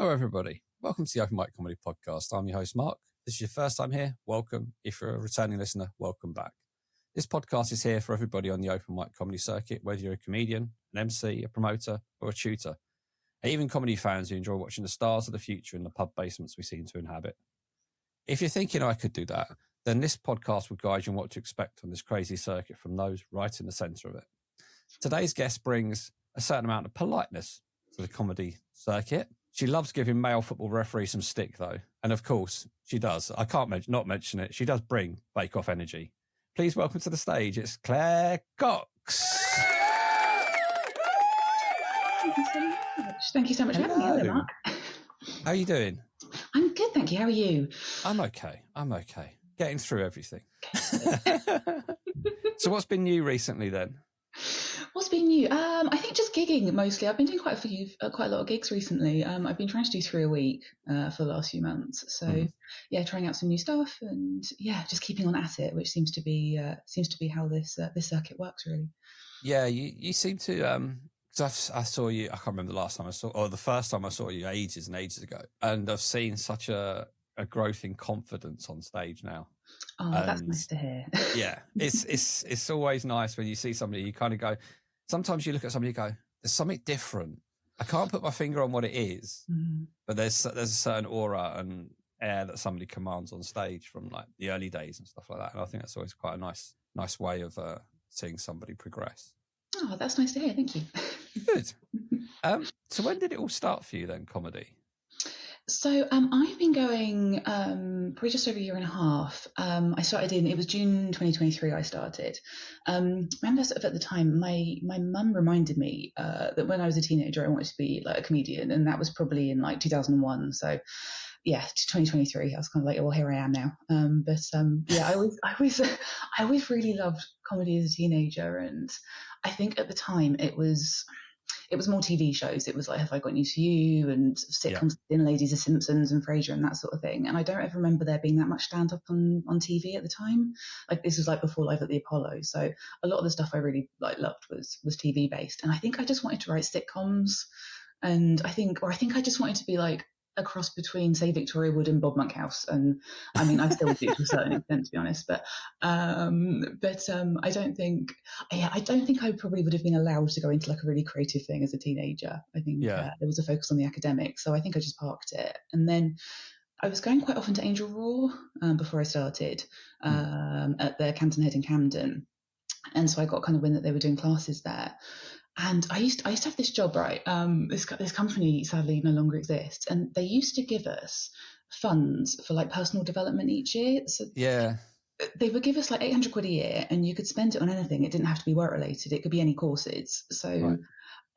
Hello, everybody. Welcome to the Open Mic Comedy Podcast. I'm your host, Marc. If this is your first time here, welcome. If you're a returning listener, welcome back. This podcast is here for everybody on the open mic comedy circuit, whether you're a comedian, an MC, a promoter, or a tutor. And even comedy fans who enjoy watching the stars of the future in the pub basements we seem to inhabit. If you're thinking I could do that, then this podcast will guide you on what to expect on this crazy circuit from those right in the centre of it. Today's guest brings a certain amount of politeness to the comedy circuit. She loves giving male football referees some stick, though. And of course, she does. I can't not mention it. She does bring bake-off energy. Please welcome to the stage. It's Claire Cox. Thank you so much for having me. Hello, Marc. How are you doing? I'm good, thank you. How are you? I'm okay. Getting through everything. So what's been new recently then? What's been new? I think just gigging mostly. I've been doing quite a lot of gigs recently. I've been trying to do 3 a week for the last few months. So trying out some new stuff and just keeping on at it, which seems to be how this circuit works really. Yeah, you seem to. Because I saw you. I can't remember the last time I saw, or the first time I saw you ages and ages ago, and I've seen such a growth in confidence on stage now. Oh, that's nice to hear. Yeah, it's always nice when you see somebody. You kind of go. Sometimes you look at somebody, and you go, "There's something different. I can't put my finger on what it is, but there's a certain aura and air that somebody commands on stage from like the early days and stuff like that." And I think that's always quite a nice way of seeing somebody progress. Oh, that's nice to hear. Thank you. Good. So when did it all start for you then, comedy? So I've been going probably just over a year and a half. I started it was June 2023 I started. I remember sort of at the time, my mum reminded me that when I was a teenager, I wanted to be like a comedian. And that was probably in like 2001. So yeah, to 2023, I was kind of like, well, here I am now. I always really loved comedy as a teenager. And I think at the time it was more TV shows. It was like Have I Got News for You and sitcoms, Dinner Ladies, The Simpsons and Frasier and that sort of thing. And I don't ever remember there being that much stand-up on TV at the time. Like this was like before Live at the Apollo. So a lot of the stuff I really loved was TV based. And I think I just wanted to write sitcoms. And I think I just wanted to be like a cross between, say, Victoria Wood and Bob Monkhouse. And I mean, I still do to a certain extent, to be honest. But I don't think I probably would have been allowed to go into like a really creative thing as a teenager. I think there was a focus on the academics, so I think I just parked it. And then I was going quite often to Angel Raw before I started at the Canton Head in Camden, and so I got kind of wind that they were doing classes there. And I used to have this job, right? This company sadly no longer exists, and they used to give us funds for like personal development each year. So they would give us like 800 quid a year, and you could spend it on anything. It didn't have to be work related; it could be any courses. So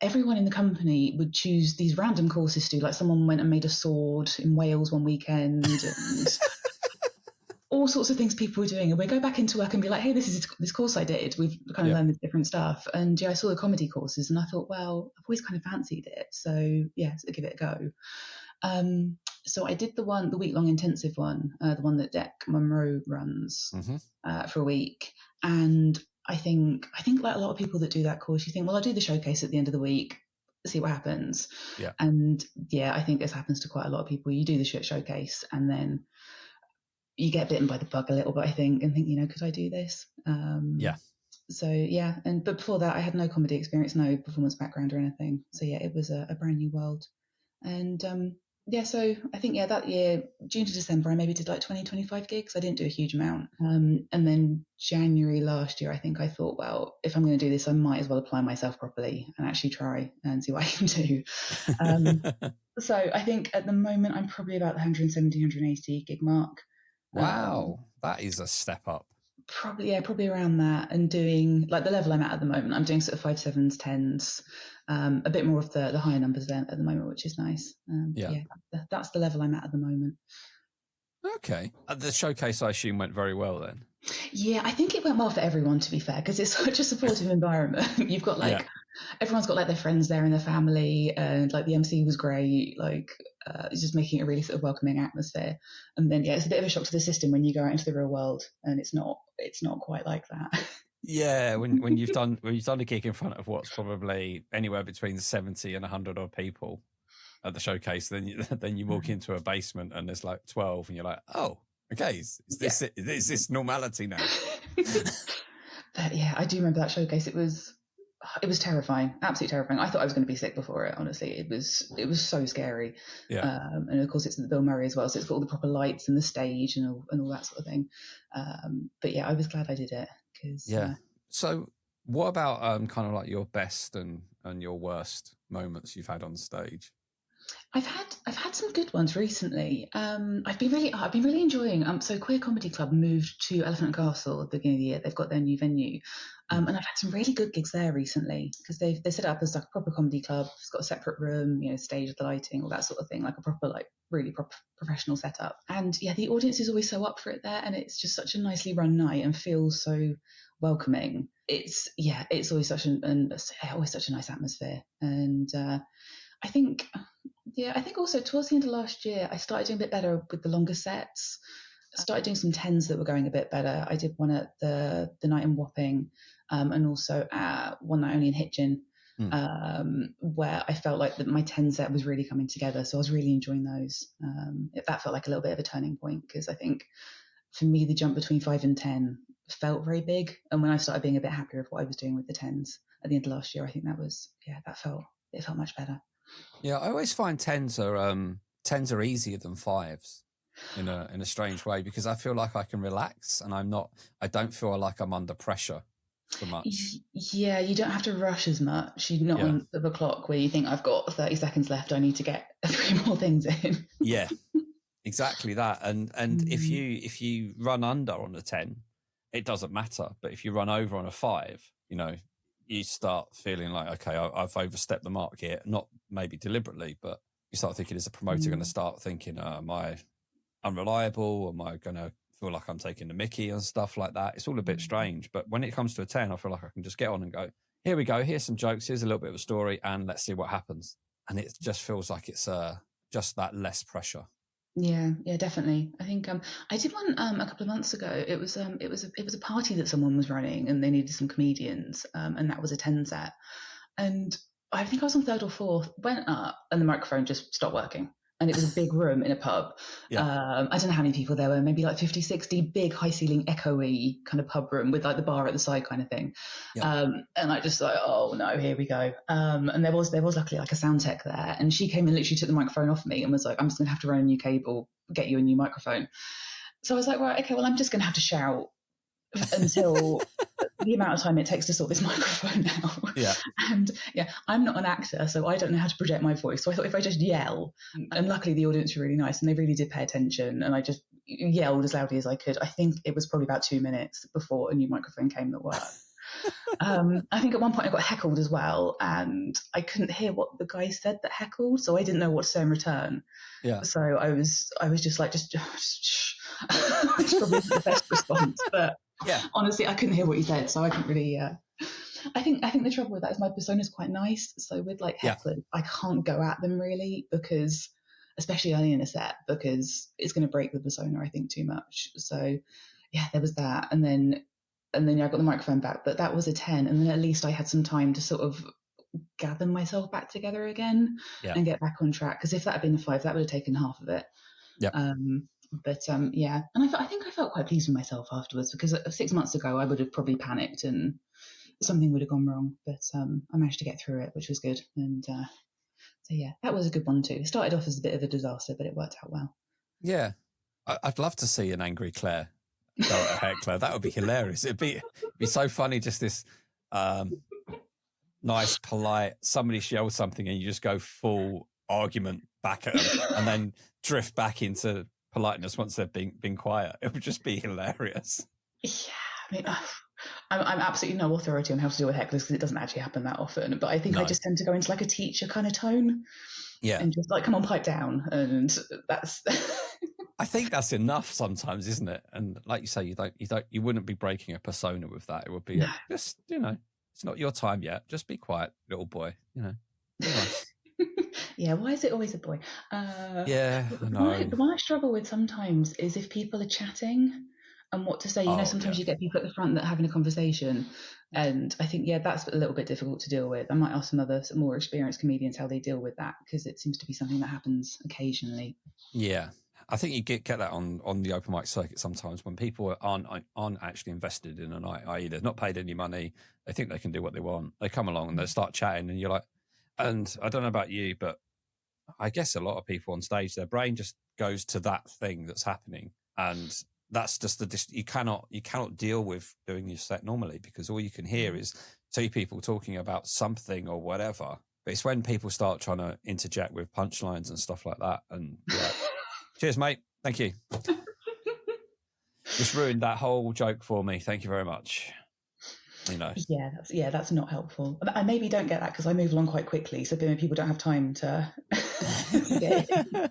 everyone in the company would choose these random courses to do. Like someone went and made a sword in Wales one weekend, and all sorts of things people were doing. And we'd go back into work and be like, hey, this is this course I did. We've kind of learned this different stuff. And I saw the comedy courses and I thought, well, I've always kind of fancied it. So so give it a go. So I did the week-long intensive one, the one that Dec Monroe runs for a week. And I think like a lot of people that do that course, you think, well, I'll do the showcase at the end of the week, see what happens. Yeah. And I think this happens to quite a lot of people. You do the showcase and then you get bitten by the bug a little bit, I think, and think, could I do this? But before that, I had no comedy experience, no performance background or anything. So it was a brand new world. And so I think that year, June to December, I maybe did like 20-25 gigs. I didn't do a huge amount. And then January last year, I think I thought, well, if I'm going to do this, I might as well apply myself properly and actually try and see what I can do. So I think at the moment, I'm probably about the 170, 180 gig mark. Wow, that is a step up. Probably around that, and doing like the level I'm at the moment. I'm doing sort of 5, 7s, 10s, a bit more of the higher numbers there at the moment, which is nice. That's the level I'm at the moment. Okay, the showcase I assume went very well then. Yeah, I think it went well for everyone, to be fair, because it's such a supportive environment. You've got everyone's got like their friends there and their family, and like the MC was great, like just making it a really sort of welcoming atmosphere. And then it's a bit of a shock to the system when you go out into the real world and it's not quite like that. Yeah, when you've done a gig in front of what's probably anywhere between 70 and 100 odd people, at the showcase. Then you walk into a basement and there's like 12 and you're like, oh, okay, is this normality now? But yeah, I do remember that showcase. It was terrifying, absolutely terrifying. I thought I was going to be sick before it. Honestly, it was so scary. Yeah. And of course, it's the Bill Murray as well, so it's got all the proper lights and the stage and all that sort of thing. But yeah, I was glad I did it because. Yeah. So, what about kind of like your best and your worst moments you've had on stage? I've had some good ones recently. I've been really enjoying. So Queer Comedy Club moved to Elephant and Castle at the beginning of the year. They've got their new venue, and I've had some really good gigs there recently because they set it up as like a proper comedy club. It's got a separate room, stage, the lighting, all that sort of thing, like a proper really proper professional setup. And yeah, the audience is always so up for it there, and it's just such a nicely run night and feels so welcoming. It's always such a nice atmosphere, and I think. Yeah, I think also towards the end of last year, I started doing a bit better with the longer sets. I started doing some 10s that were going a bit better. I did one at the night in Wapping, and also at one night only in Hitchin, where I felt like my 10 set was really coming together. So I was really enjoying those. That felt like a little bit of a turning point because I think for me, the jump between 5 and 10 felt very big. And when I started being a bit happier with what I was doing with the 10s at the end of last year, I think it felt much better. Yeah, I always find tens are easier than fives in a strange way because I feel like I can relax and I don't feel like I'm under pressure so much. Yeah, you don't have to rush as much. You're not on the clock where you think I've got 30 seconds left. I need to get 3 more things in. Yeah, exactly that. And if you run under on a 10, it doesn't matter. But if you run over on a 5, you start feeling like, okay, I've overstepped the mark here. Not maybe deliberately, but you start thinking, is the promoter going to start thinking, am I unreliable? Am I going to feel like I'm taking the mickey and stuff like that? It's all a bit strange. But when it comes to a 10, I feel like I can just get on and go, here we go. Here's some jokes. Here's a little bit of a story and let's see what happens. And it just feels like it's just that less pressure. Yeah, definitely. I think I did one a couple of months ago. It was a party that someone was running, and they needed some comedians, and that was a 10 set. And I think I was on 3rd or 4th. Went up, and the microphone just stopped working. And it was a big room in a pub. Yeah. I don't know how many people there were, maybe like 50, 60, big high ceiling, echoey kind of pub room with like the bar at the side kind of thing. Yeah. And I just like, oh no, here we go. And there was luckily like a sound tech there, and she came and literally took the microphone off me and was like, I'm just gonna have to run a new cable, get you a new microphone. So I was like, right, okay, well, I'm just gonna have to shout until the amount of time it takes to sort this microphone out. Yeah. And yeah, I'm not an actor, so I don't know how to project my voice. So I thought if I just yell, and luckily the audience were really nice and they really did pay attention, and I just yelled as loudly as I could. I think it was probably about 2 minutes before a new microphone came that worked. I think at one point I got heckled as well, and I couldn't hear what the guy said that heckled, so I didn't know what to say in return. Yeah. So I was just like, just shh. It's probably the best response, but yeah, honestly, I couldn't hear what he said, so I couldn't really. I think the trouble with that is my persona is quite nice, so with like hecklers, I can't go at them really because, especially early in a set, because it's going to break the persona, I think, too much. So yeah, there was that, and then I got the microphone back, but that was a 10, and then at least I had some time to sort of gather myself back together again and get back on track. Because if that had been a 5, that would have taken half of it. Yeah. But yeah, and I think I felt quite pleased with myself afterwards because 6 months ago I would have probably panicked and something would have gone wrong. But I managed to get through it, which was good. And so yeah, that was a good one too. It started off as a bit of a disaster, but it worked out well. Yeah, I'd love to see an angry Claire go at a heckler. That would be hilarious. It'd be so funny. Just this nice, polite. Somebody yells something and you just go full argument back at them, and then drift back into politeness once they've been quiet. It would just be hilarious. Yeah, I mean, I'm absolutely no authority on how to deal with hecklers because it doesn't actually happen that often. But I think I just tend to go into like a teacher kind of tone. Yeah, and just like, come on, pipe down, and that's. I think that's enough sometimes, isn't it? And like you say, you wouldn't be breaking a persona with that. It would be just, it's not your time yet. Just be quiet, little boy. Be nice. Yeah, why is it always a boy? Yeah, I know. The one I struggle with sometimes is if people are chatting and what to say. Oh, Sometimes yeah. you get people at the front that are having a conversation, and I think, yeah, that's a little bit difficult to deal with. I might ask some more experienced comedians how they deal with that, because it seems to be something that happens occasionally. Yeah. I think you get that on the open mic circuit sometimes when people aren't actually invested in a night, i.e. they've not paid any money, they think they can do what they want. They come along and they start chatting and you're like, and I don't know about you, but I guess a lot of people on stage, their brain just goes to that thing that's happening. And that's just you cannot deal with doing your set normally, because all you can hear is two people talking about something or whatever. But it's when people start trying to interject with punchlines and stuff like that. And you're like, cheers, mate. Thank you. Just ruined that whole joke for me. Thank you very much. Yeah, that's not helpful. I maybe don't get that because I move along quite quickly, so maybe people don't have time to get it.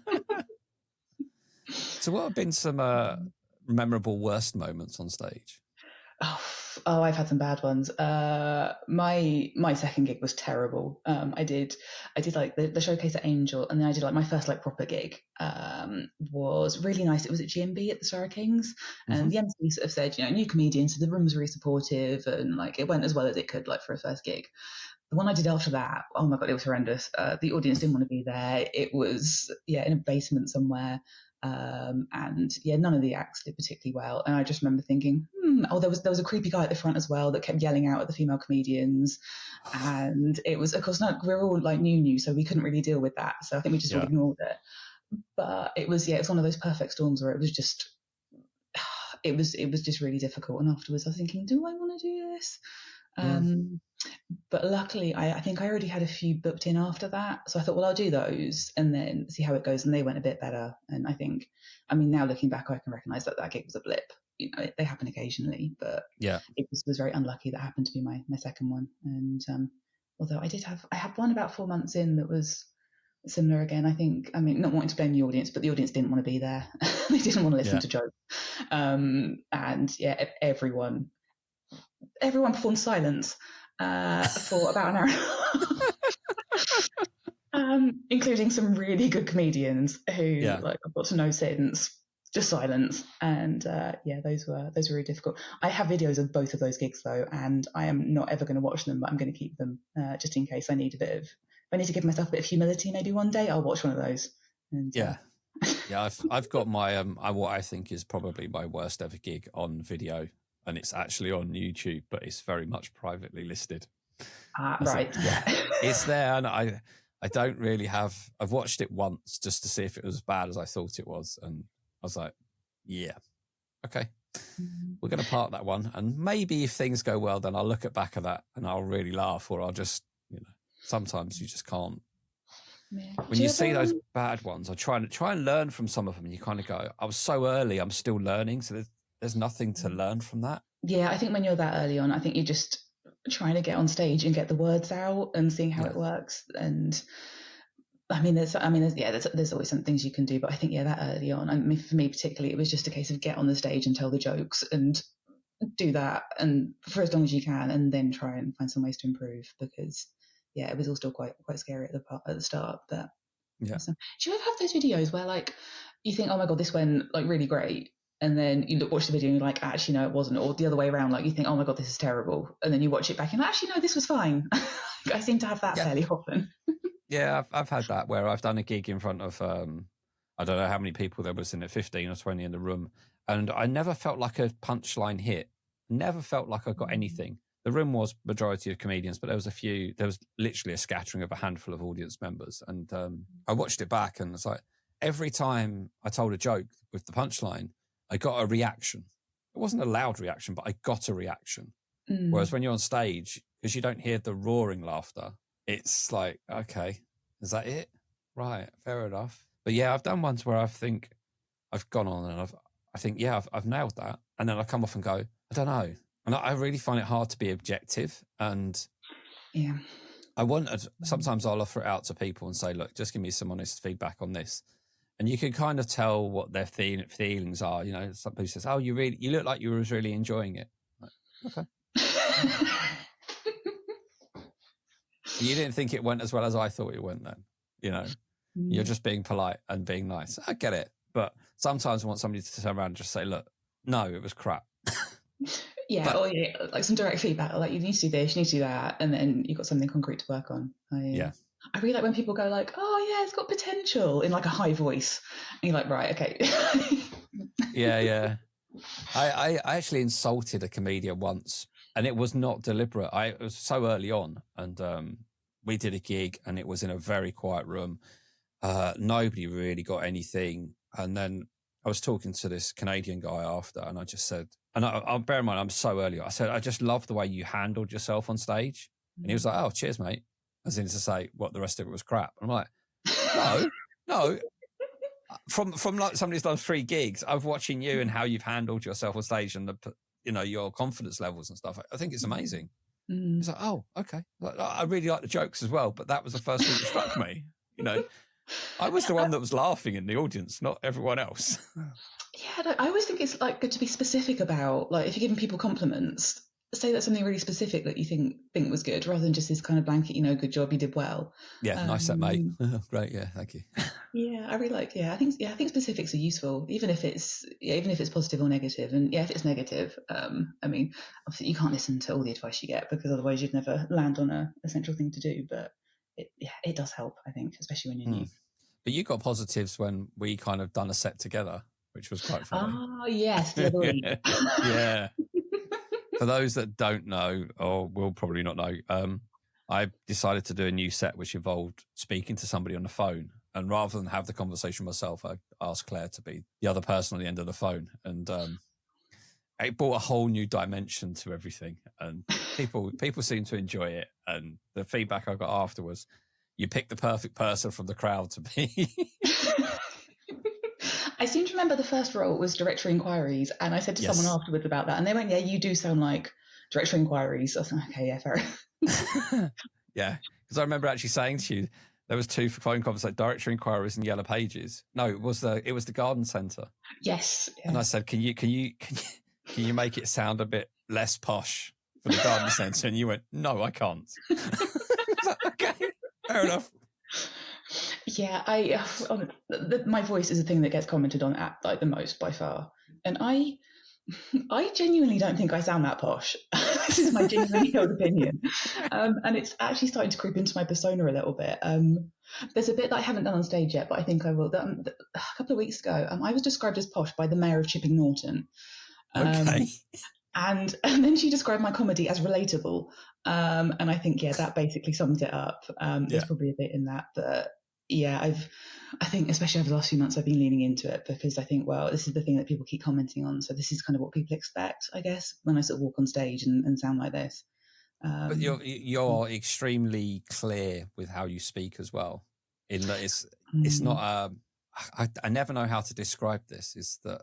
So what have been some memorable worst moments on stage? Oh, I've had some bad ones. My second gig was terrible. I did like the showcase at Angel, and then I did like my first like proper gig. Was really nice. It was at GMB at the Star Kings, and the MC sort of said, new comedian, so the room was really supportive, and like it went as well as it could, like for a first gig. The one I did after that, oh my god, it was horrendous. The audience didn't want to be there. It was in a basement somewhere. And none of the acts did particularly well. And I just remember thinking, there was a creepy guy at the front as well that kept yelling out at the female comedians. And it was, of course, we're all like new, so we couldn't really deal with that. So I think we just all ignored it. But it was one of those perfect storms where it was just, it was just really difficult. And afterwards I was thinking, do I want to do this? But luckily, I think I already had a few booked in after that. So I thought, well, I'll do those and then see how it goes. And they went a bit better. And I think, now looking back, I can recognise that gig was a blip. They happen occasionally, but it was very unlucky that happened to be my second one. And although I had one about 4 months in that was similar again. I think, not wanting to blame the audience, but the audience didn't want to be there. They didn't want to listen to jokes. And everyone performed silence. For about an hour, including some really good comedians who I've got to know since. Just silence, and those were really difficult. I have videos of both of those gigs though, and I am not ever going to watch them, but I'm going to keep them just in case I need if I need to give myself a bit of humility. Maybe one day I'll watch one of those. And, I've got my what I think is probably my worst ever gig on video. And it's actually on YouTube, but it's very much privately listed. Right, it's there, and I don't really have. I've watched it once just to see if it was as bad as I thought it was, and I was like, yeah, okay, we're going to park that one, and maybe if things go well, then I'll look at back of that and I'll really laugh, or I'll just, sometimes you just can't. Yeah. When you see those bad ones, I try and learn from some of them, and you kind of go, I was so early, I'm still learning, so there's nothing to learn from that. Yeah, I think when you're that early on, I think you're just trying to get on stage and get the words out and seeing how it works. And there's always some things you can do, but I think that early on, for me particularly, it was just a case of get on the stage and tell the jokes and do that, and for as long as you can, and then try and find some ways to improve, because it was all still quite scary at the start. But do you ever have those videos where like you think, oh my god, this went like really great, and then you watch the video and you're like, actually no, it wasn't, or the other way around, like you think, oh my god, this is terrible, and then you watch it back and actually no, this was fine. I seem to have that fairly often. I've had that where I've done a gig in front of I don't know how many people there was in it, 15 or 20 in the room, and I never felt like a punchline hit, never felt like I got anything. The room was majority of comedians, but there was literally a scattering of a handful of audience members, and I watched it back and it's like every time I told a joke with the punchline, I got a reaction. It wasn't a loud reaction, but I got a reaction. Whereas when you're on stage, because you don't hear the roaring laughter, it's like, okay, is that it? Right, fair enough. But I've done ones where I think I've gone on and I've nailed that. And then I come off and go, I don't know. And I really find it hard to be objective. And sometimes I'll offer it out to people and say, look, just give me some honest feedback on this. And you can kind of tell what their feelings are. Somebody says, "Oh, you look like you were really enjoying it." Like, okay. You didn't think it went as well as I thought it went then. You're just being polite and being nice. I get it. But sometimes I want somebody to turn around and just say, look, No, it was crap. Yeah, or like some direct feedback, like you need to do this, you need to do that, and then you've got something concrete to work on. I really like when people go like, "Oh yeah, it's got potential," in like a high voice, and you're like, "Right, okay." Yeah. I actually insulted a comedian once, and it was not deliberate. It was so early on, and we did a gig, and it was in a very quiet room. Nobody really got anything, and then I was talking to this Canadian guy after, and I just said, and I'll bear in mind, I'm so early. I said, I just love the way you handled yourself on stage. And he was like, "Oh, cheers, mate." As in to say, what, the rest of it was crap. I'm like, no. From like somebody who's done 3 gigs, I've watching you and how you've handled yourself on stage and your confidence levels and stuff. I think it's amazing. He's like, "Oh, okay." I really like the jokes as well, but that was the first thing that struck me. I was the one that was laughing in the audience, not everyone else. Yeah, I always think it's like good to be specific about, like, if you're giving people compliments, say that's something really specific that you think was good, rather than just this kind of blanket, good job, you did well. Yeah, nice set, mate. Great, yeah, thank you. Yeah, I really like. I think specifics are useful, even if it's positive or negative. And if it's negative, I mean, obviously you can't listen to all the advice you get because otherwise you'd never land on a essential thing to do. But it does help, I think, especially when you're new. But you got positives when we kind of done a set together, which was quite funny. Oh, yes, the other week. Yeah. For those that don't know, or will probably not know, I decided to do a new set which involved speaking to somebody on the phone. And rather than have the conversation myself, I asked Claire to be the other person on the end of the phone. And it brought a whole new dimension to everything. And people seem to enjoy it. And the feedback I got after was, you picked the perfect person from the crowd to be. I seem to remember the first role was directory inquiries, and I said to someone afterwards about that, and they went, "Yeah, you do sound like directory inquiries." I was like, "Okay, yeah, fair." Yeah, because I remember actually saying to you, there was 2 phone calls, like directory inquiries and yellow pages. No, it was the garden centre. Yes. And I said, can you make it sound a bit less posh for the garden centre? And you went, "No, I can't." Okay, fair enough. Yeah, my voice is a thing that gets commented on at like the most by far, and I genuinely don't think I sound that posh. This is my genuinely held opinion, and it's actually starting to creep into my persona a little bit. There's a bit that I haven't done on stage yet, but I think I will. A couple of weeks ago, I was described as posh by the mayor of Chipping Norton. Okay. And then she described my comedy as relatable, and I think that basically sums it up. There's probably a bit in that, but I think especially over the last few months I've been leaning into it because I think, well, this is the thing that people keep commenting on, so this is kind of what people expect, I guess, when I sort of walk on stage and sound like this. But you're extremely clear with how you speak as well. In that it's not I never know how to describe this. Is that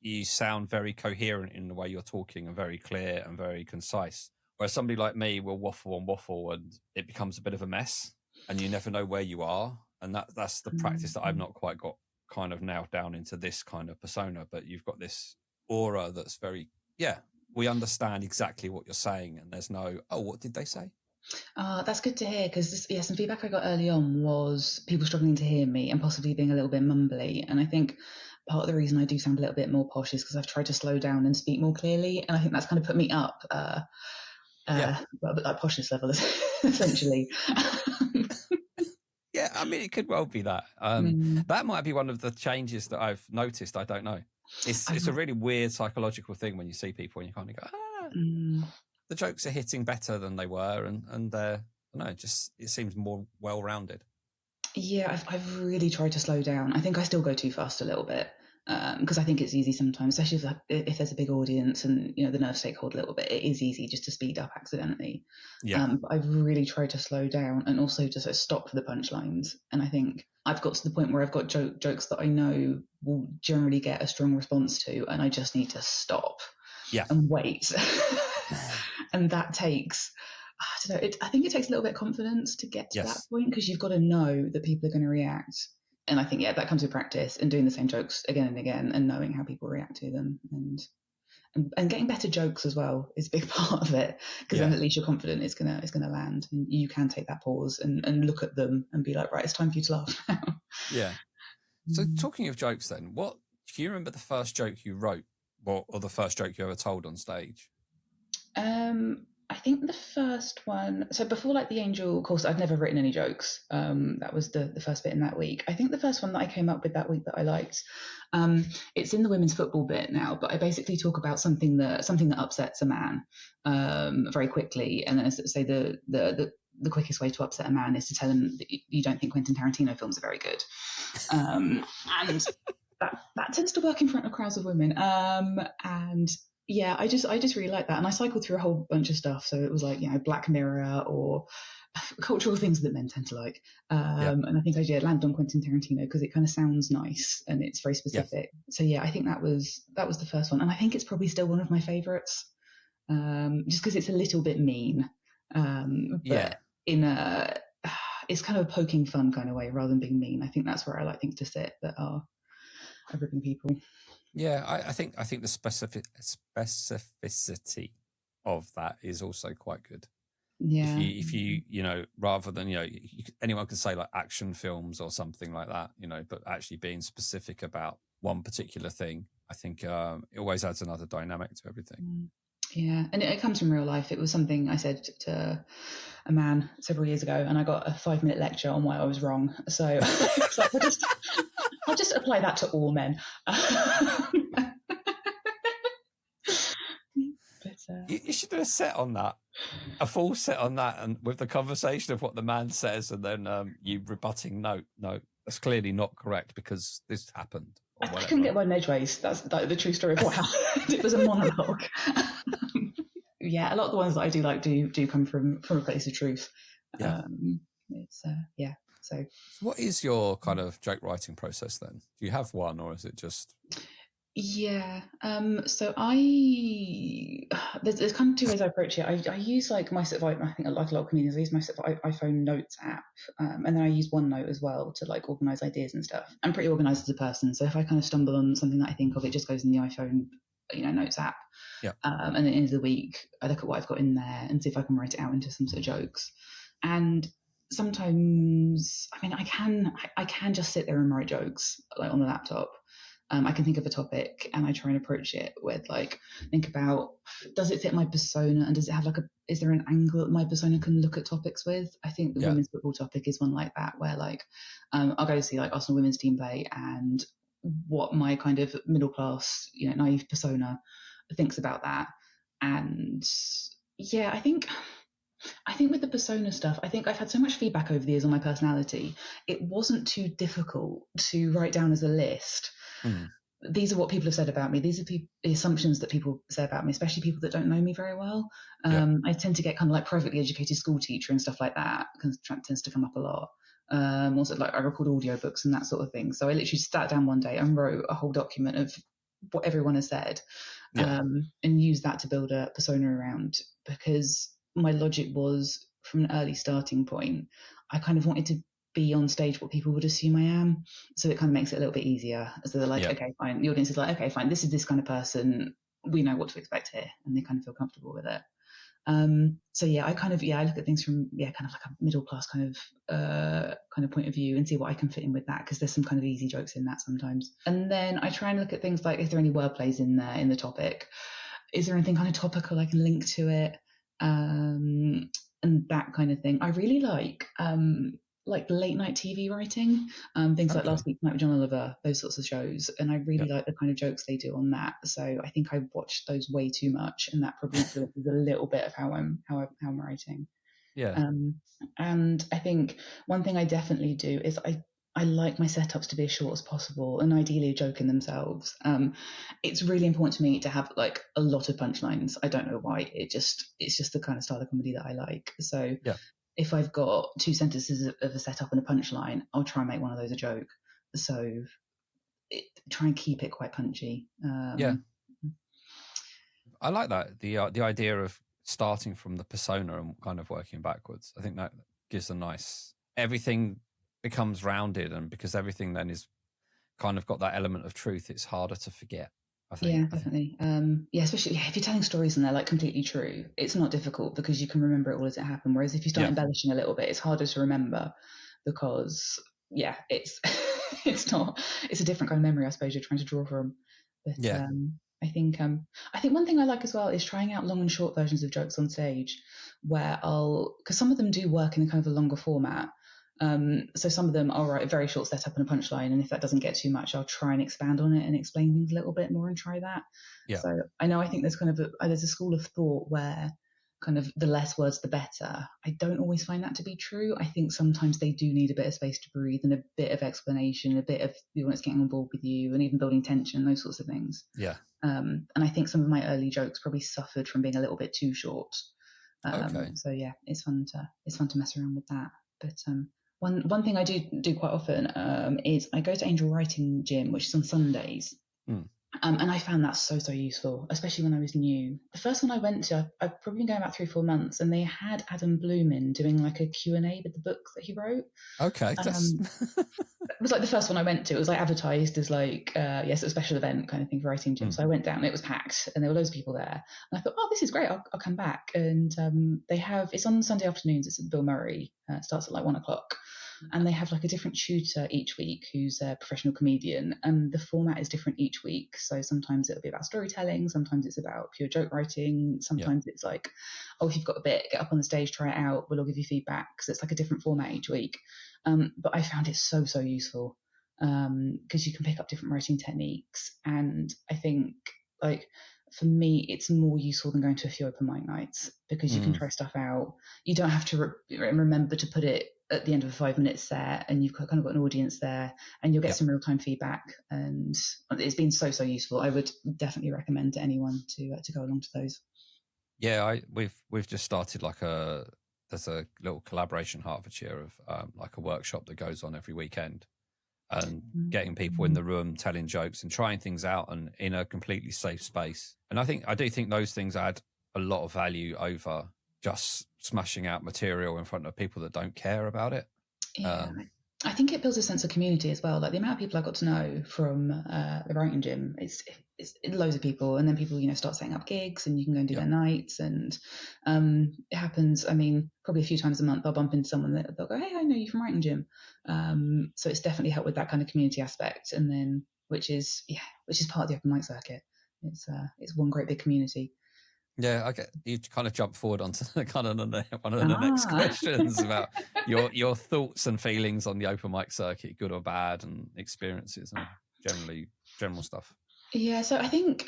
you sound very coherent in the way you're talking and very clear and very concise. Whereas somebody like me will waffle and it becomes a bit of a mess and you never know where you are. And that's the practice that I've not quite got kind of nailed down into this kind of persona. But you've got this aura that's very, we understand exactly what you're saying. And there's no, "Oh, what did they say?" That's good to hear because some feedback I got early on was people struggling to hear me and possibly being a little bit mumbly. And I think part of the reason I do sound a little bit more posh is because I've tried to slow down and speak more clearly. And I think that's kind of put me up like poshness level, essentially. Yeah, I mean, it could well be that. That might be one of the changes that I've noticed. I don't know. It's a really weird psychological thing when you see people and you kind of go, the jokes are hitting better than they were, and I don't know, it seems more well-rounded. Yeah, I've really tried to slow down. I think I still go too fast a little bit because I think it's easy sometimes, especially if there's a big audience and the nerves take hold a little bit. It is easy just to speed up accidentally. But I've really tried to slow down and also just stop for the punchlines. And I think I've got to the point where I've got jokes that I know will generally get a strong response to, and I just need to stop and wait. And that takes, I don't know, I think it takes a little bit of confidence to get to that point because you've got to know that people are going to react. And I think, that comes with practice and doing the same jokes again and again and knowing how people react to them and getting better jokes as well is a big part of it because then at least you're confident it's gonna land and you can take that pause and look at them and be like, right, it's time for you to laugh now. Yeah. So talking of jokes then, can you remember the first joke you wrote or the first joke you ever told on stage? I think the first one, so before like the Angel course, I'd never written any jokes. That was the first bit in that week. I think the first one that I came up with that week that I liked, it's in the women's football bit now, but I basically talk about something that upsets a man very quickly, and as say the quickest way to upset a man is to tell him that you don't think Quentin Tarantino films are very good, and that tends to work in front of crowds of women, and yeah, I just really like that. And I cycled through a whole bunch of stuff. So it was like, Black Mirror or cultural things that men tend to like. And I think I did land on Quentin Tarantino because it kind of sounds nice and it's very specific. Yeah. So yeah, I think that was the first one. And I think it's probably still one of my favorites, just because it's a little bit mean. But it's kind of a poking fun kind of way rather than being mean. I think that's where I like things to sit that are ripping people. Yeah, I think the specificity of that is also quite good. Yeah. If you rather than anyone can say like action films or something like that, but actually being specific about one particular thing, I think it always adds another dynamic to everything. Yeah, and it comes from real life. It was something I said to a man several years ago, and I got a 5-minute lecture on why I was wrong. So it's like, I'll just apply that to all men. You should do a set on that, a full set on that, and with the conversation of what the man says, and then you rebutting, no, that's clearly not correct because this happened. I couldn't get word in edgeways. That's the true story of what happened. It was a monologue. Yeah, a lot of the ones that I do like do come from a place of truth. Yeah. So what is your kind of joke writing process then? Do you have one, or is it just? Yeah. So there's kind of two ways I approach it. I use like my sort of, I think like a lot of comedians, I use my sort of iPhone notes app, and then I use OneNote as well to like organize ideas and stuff. I'm pretty organized as a person, so if I kind of stumble on something that I think of, it just goes in the iPhone, notes app. Yeah. And then at the end of the week, I look at what I've got in there and see if I can write it out into some sort of jokes. And sometimes, I mean, I can just sit there and write jokes like on the laptop. I can think of a topic and I try and approach it with like, think about, does it fit my persona, and does it have is there an angle that my persona can look at topics with? I think the women's football topic is one like that, where like, I'll go to see like Arsenal women's team play and what my kind of middle class, naive persona thinks about that. And yeah, I think with the persona stuff, I think I've had so much feedback over the years on my personality. It wasn't too difficult to write down as a list. These are what people have said about me. These are the assumptions that people say about me, especially people that don't know me very well. I tend to get kind of like privately educated school teacher and stuff like that, because it tends to come up a lot. Also, like I record audiobooks and that sort of thing. So I literally sat down one day and wrote a whole document of what everyone has said, and used that to build a persona around, because my logic was, from an early starting point, I kind of wanted to be on stage what people would assume I am. So it kind of makes it a little bit easier. So they're like, okay, fine. The audience is like, okay, fine. This is this kind of person. We know what to expect here. And they kind of feel comfortable with it. So yeah, I look at things from, kind of like a middle class kind of point of view and see what I can fit in with that, because there's some kind of easy jokes in that sometimes. And then I try and look at things like, is there any word plays in there in the topic? Is there anything kind of topical I can link to it? And that kind of thing. I really like late night TV writing, things like Last Week Night with John Oliver, those sorts of shows. And I really like the kind of jokes they do on that. So I think I watched those way too much, and that probably influences a little bit of how I'm writing. Yeah. And I think one thing I definitely do is I like my setups to be as short as possible, and ideally a joke in themselves. It's really important to me to have like a lot of punchlines. I don't know why. It's just the kind of style of comedy that I like. So if I've got 2 sentences of a setup and a punchline, I'll try and make one of those a joke. So try and keep it quite punchy. I like that. The idea of starting from the persona and kind of working backwards. I think that gives a nice, everything becomes rounded, and because everything then is kind of got that element of truth, it's harder to forget, I think. Yeah, definitely. Especially if you're telling stories and they're like completely true, it's not difficult because you can remember it all as it happened. Whereas if you start embellishing a little bit, it's harder to remember, because it's it's a different kind of memory, I suppose, you're trying to draw from. But I think one thing I like as well is trying out long and short versions of jokes on stage, where because some of them do work in a kind of a longer format. So some of them I'll write a very short setup and a punchline, and if that doesn't get too much, I'll try and expand on it and explain things a little bit more and try that. Yeah. So I think there's kind of there's a school of thought where kind of the less words the better. I don't always find that to be true. I think sometimes they do need a bit of space to breathe and a bit of explanation, a bit of the audience getting on board with you, and even building tension, those sorts of things. Yeah. And I think some of my early jokes probably suffered from being a little bit too short. Okay. So yeah, it's fun to mess around with that. But one thing I do quite often is I go to Angel Writing Gym, which is on Sundays. And I found that so useful, especially when I was new. The first one I went to, I've probably been going about 3 or 4 months, and they had Adam Bloom in doing like a Q&A with the book that he wrote. Okay. It was like the first one I went to. It was like advertised as like, yes, a special event kind of thing for Writing Gym. So I went down, and it was packed, and there were loads of people there. And I thought, oh, this is great. I'll come back. And it's on Sunday afternoons. It's at Bill Murray. It starts at like 1 o'clock. And they have like a different tutor each week who's a professional comedian, and the format is different each week. So sometimes it'll be about storytelling, sometimes it's about pure joke writing, sometimes it's like, oh, if you've got a bit, get up on the stage, try it out, we'll all give you feedback. So it's like a different format each week. But I found it so useful because you can pick up different writing techniques, and I think like for me, it's more useful than going to a few open mic nights because you can try stuff out. You don't have to remember to put it at the end of a 5-minute set, and you've kind of got an audience there, and you'll get some real-time feedback, and it's been so useful. I would definitely recommend to anyone to go along to those. Yeah, we've just started there's a little collaboration Hertfordshire of like a workshop that goes on every weekend, and getting people in the room telling jokes and trying things out and in a completely safe space. And I do think those things add a lot of value over just smashing out material in front of people that don't care about it. Yeah, I think it builds a sense of community as well. Like the amount of people I got to know from the writing gym, it's loads of people, and then people start setting up gigs, and you can go and do their nights, and it happens. I mean, probably a few times a month I'll bump into someone that they'll go, "Hey, I know you from writing gym." So it's definitely helped with that kind of community aspect, and then which is part of the open mic circuit. It's one great big community. Yeah, okay. You kind of jumped forward onto one of the next questions about your thoughts and feelings on the open mic circuit, good or bad, and experiences and general stuff. Yeah, so I think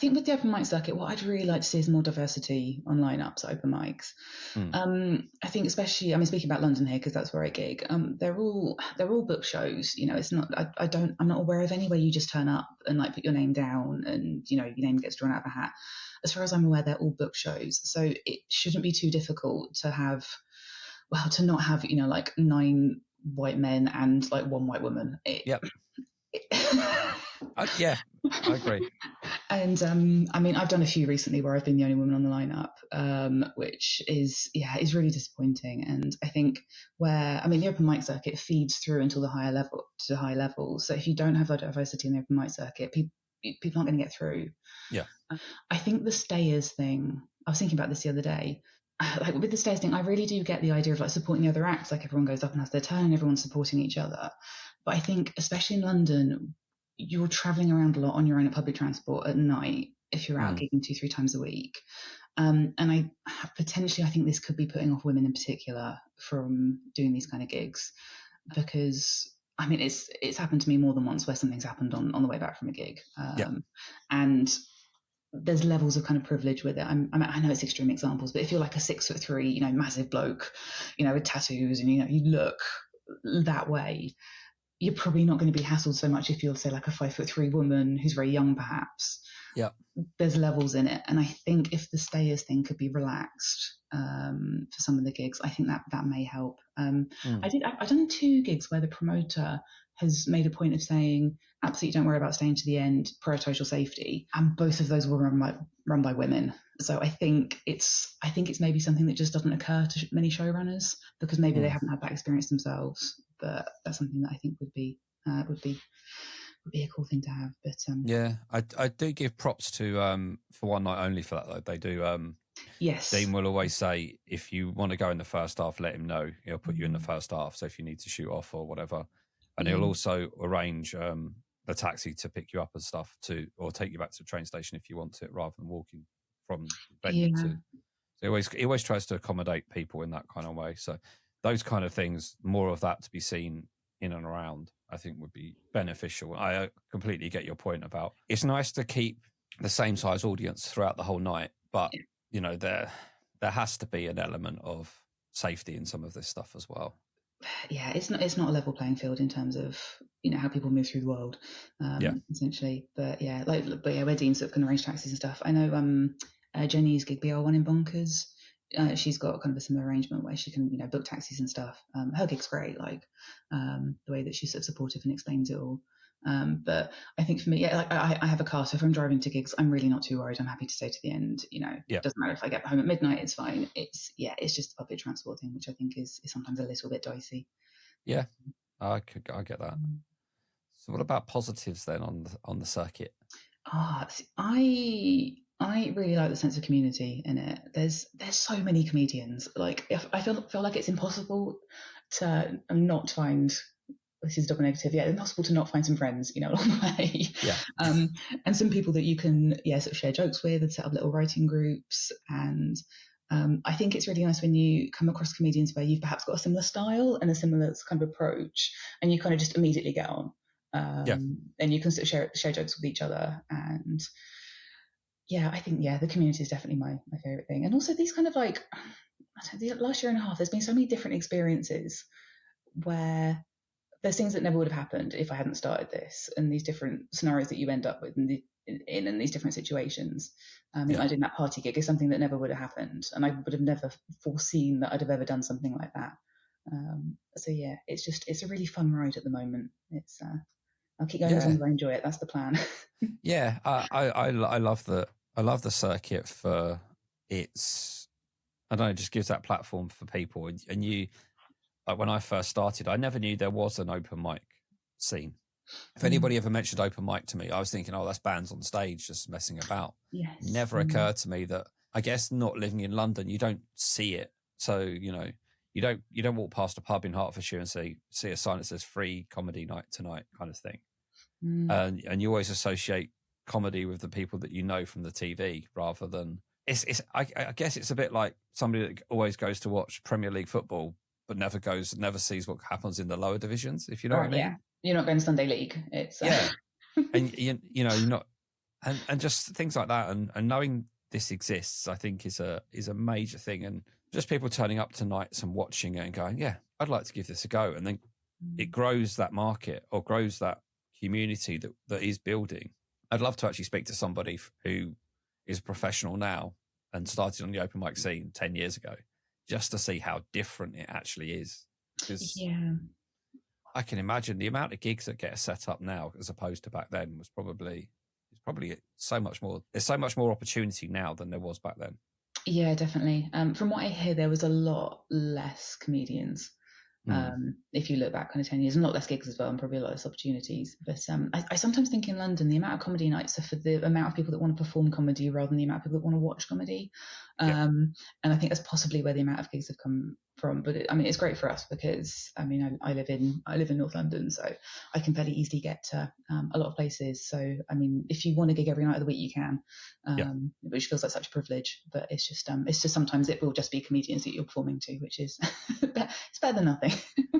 with the open mic circuit, what I'd really like to see is more diversity on lineups at open mics. I think especially, I mean, speaking about London here because that's where I gig. They're all book shows. It's not. I'm not aware of any way you just turn up and like put your name down and your name gets drawn out of a hat. As far as I'm aware, they're all book shows, so it shouldn't be too difficult to not have like 9 white men and like 1 white woman. Yeah, I agree. And I mean, I've done a few recently where I've been the only woman on the lineup, which is really disappointing. And I think the open mic circuit feeds through until the high levels. So if you don't have that diversity in the open mic circuit, people aren't going to get through. Yeah. I think the stayers thing, I was thinking about this the other day. Like with the stayers thing, I really do get the idea of like supporting the other acts, like everyone goes up and has their turn and everyone's supporting each other. But I think, especially in London, you're travelling around a lot on your own at public transport at night if you're out gigging 2-3 times a week. And I think this could be putting off women in particular from doing these kind of gigs, because I mean, it's happened to me more than once where something's happened on the way back from a gig. And there's levels of kind of privilege with it. I know it's extreme examples, but if you're like a 6'3", massive bloke, with tattoos and, you look that way, you're probably not going to be hassled so much if you're, say, like a 5'3" woman who's very young, perhaps. Yeah. There's levels in it. And I think if the stayers thing could be relaxed for some of the gigs, I think that may help. I've done 2 gigs where the promoter has made a point of saying, absolutely don't worry about staying to the end, prioritize safety. And both of those were run by women. So I think it's maybe something that just doesn't occur to many showrunners because maybe they haven't had that experience themselves. But that's something that I think would be a cool thing to have. But I do give props to for One Night Only for that though. They do. Yes. Dean will always say, if you want to go in the first half, let him know. He'll put you in the first half. So if you need to shoot off or whatever, and he'll also arrange the taxi to pick you up and stuff or take you back to the train station if you want it, rather than walking from venue to. So he always tries to accommodate people in that kind of way. So those kind of things, more of that to be seen in and around, I think would be beneficial. I completely get your point about it's nice to keep the same size audience throughout the whole night, but you know, there has to be an element of safety in some of this stuff as well. Yeah, it's not a level playing field in terms of, you know, how people move through the world, essentially. But where Dean sort of can arrange taxis and stuff. I know Jenny's gig BR1 in Bonkers. She's got kind of a similar arrangement where she can, you know, book taxis and stuff. Her gig's great, like the way that she's sort of supportive and explains it all. But I think for me, like I have a car, so if I'm driving to gigs, I'm really not too worried. I'm happy to stay to the end. You know, it doesn't matter if I get home at midnight; it's fine. It's just the public transport thing, which I think is sometimes a little bit dicey. Yeah, I get that. So, what about positives then on the circuit? I really like the sense of community in it. There's so many comedians. Like I feel like it's impossible to not find. This is double negative. Yeah, it's impossible to not find some friends, you know, along the way. Yeah. And some people that you can, sort of share jokes with and set up little writing groups. And I think it's really nice when you come across comedians where you've perhaps got a similar style and a similar kind of approach, and you kind of just immediately get on. And you can sort of share jokes with each other. And I think the community is definitely my favorite thing. And also these kind of like, the last year and a half, there's been so many different experiences where there's things that never would have happened if I hadn't started this, and these different scenarios that you end up with in these different situations. I doing that party gig is something that never would have happened, and I would have never foreseen that I'd have ever done something like that. It's a really fun ride at the moment. It's I'll keep going as long as I enjoy it. That's the plan. I love the circuit for its. I don't know, it just gives that platform for people, and you. Like when I first started, I never knew there was an open mic scene. If anybody ever mentioned open mic to me, I was thinking, oh, that's bands on stage just messing about. Yes. Never occurred to me that, I guess, not living in London, you don't see it. So, you know, you don't walk past a pub in Hertfordshire and see a sign that says free comedy night tonight kind of thing. And you always associate comedy with the people that you know from the TV rather than I guess it's a bit like somebody that always goes to watch Premier League football but never sees what happens in the lower divisions, if you know what I mean. Yeah, you're not going to Sunday League. It's and you know you're not, and just things like that, and knowing this exists, I think is a major thing, and just people turning up to nights and watching it and going, yeah, I'd like to give this a go, and then it grows that market or grows that community that is building. I'd love to actually speak to somebody who is a professional now and started on the open mic scene 10 years ago, just to see how different it actually is. Because I can imagine the amount of gigs that get set up now as opposed to back then was probably so much more. There's so much more opportunity now than there was back then. Yeah, definitely. From what I hear, there was a lot less comedians. If you look back kind of 10 years, and a lot less gigs as well, and probably a lot less opportunities. But I sometimes think in London, the amount of comedy nights are for the amount of people that want to perform comedy rather than the amount of people that want to watch comedy. And I think that's possibly where the amount of gigs have come from. But it's great for us because I live in North London, so I can fairly easily get to a lot of places. So if you want a gig every night of the week, you can, which feels like such a privilege. But it's just sometimes it will just be comedians that you're performing to, which is it's better than nothing.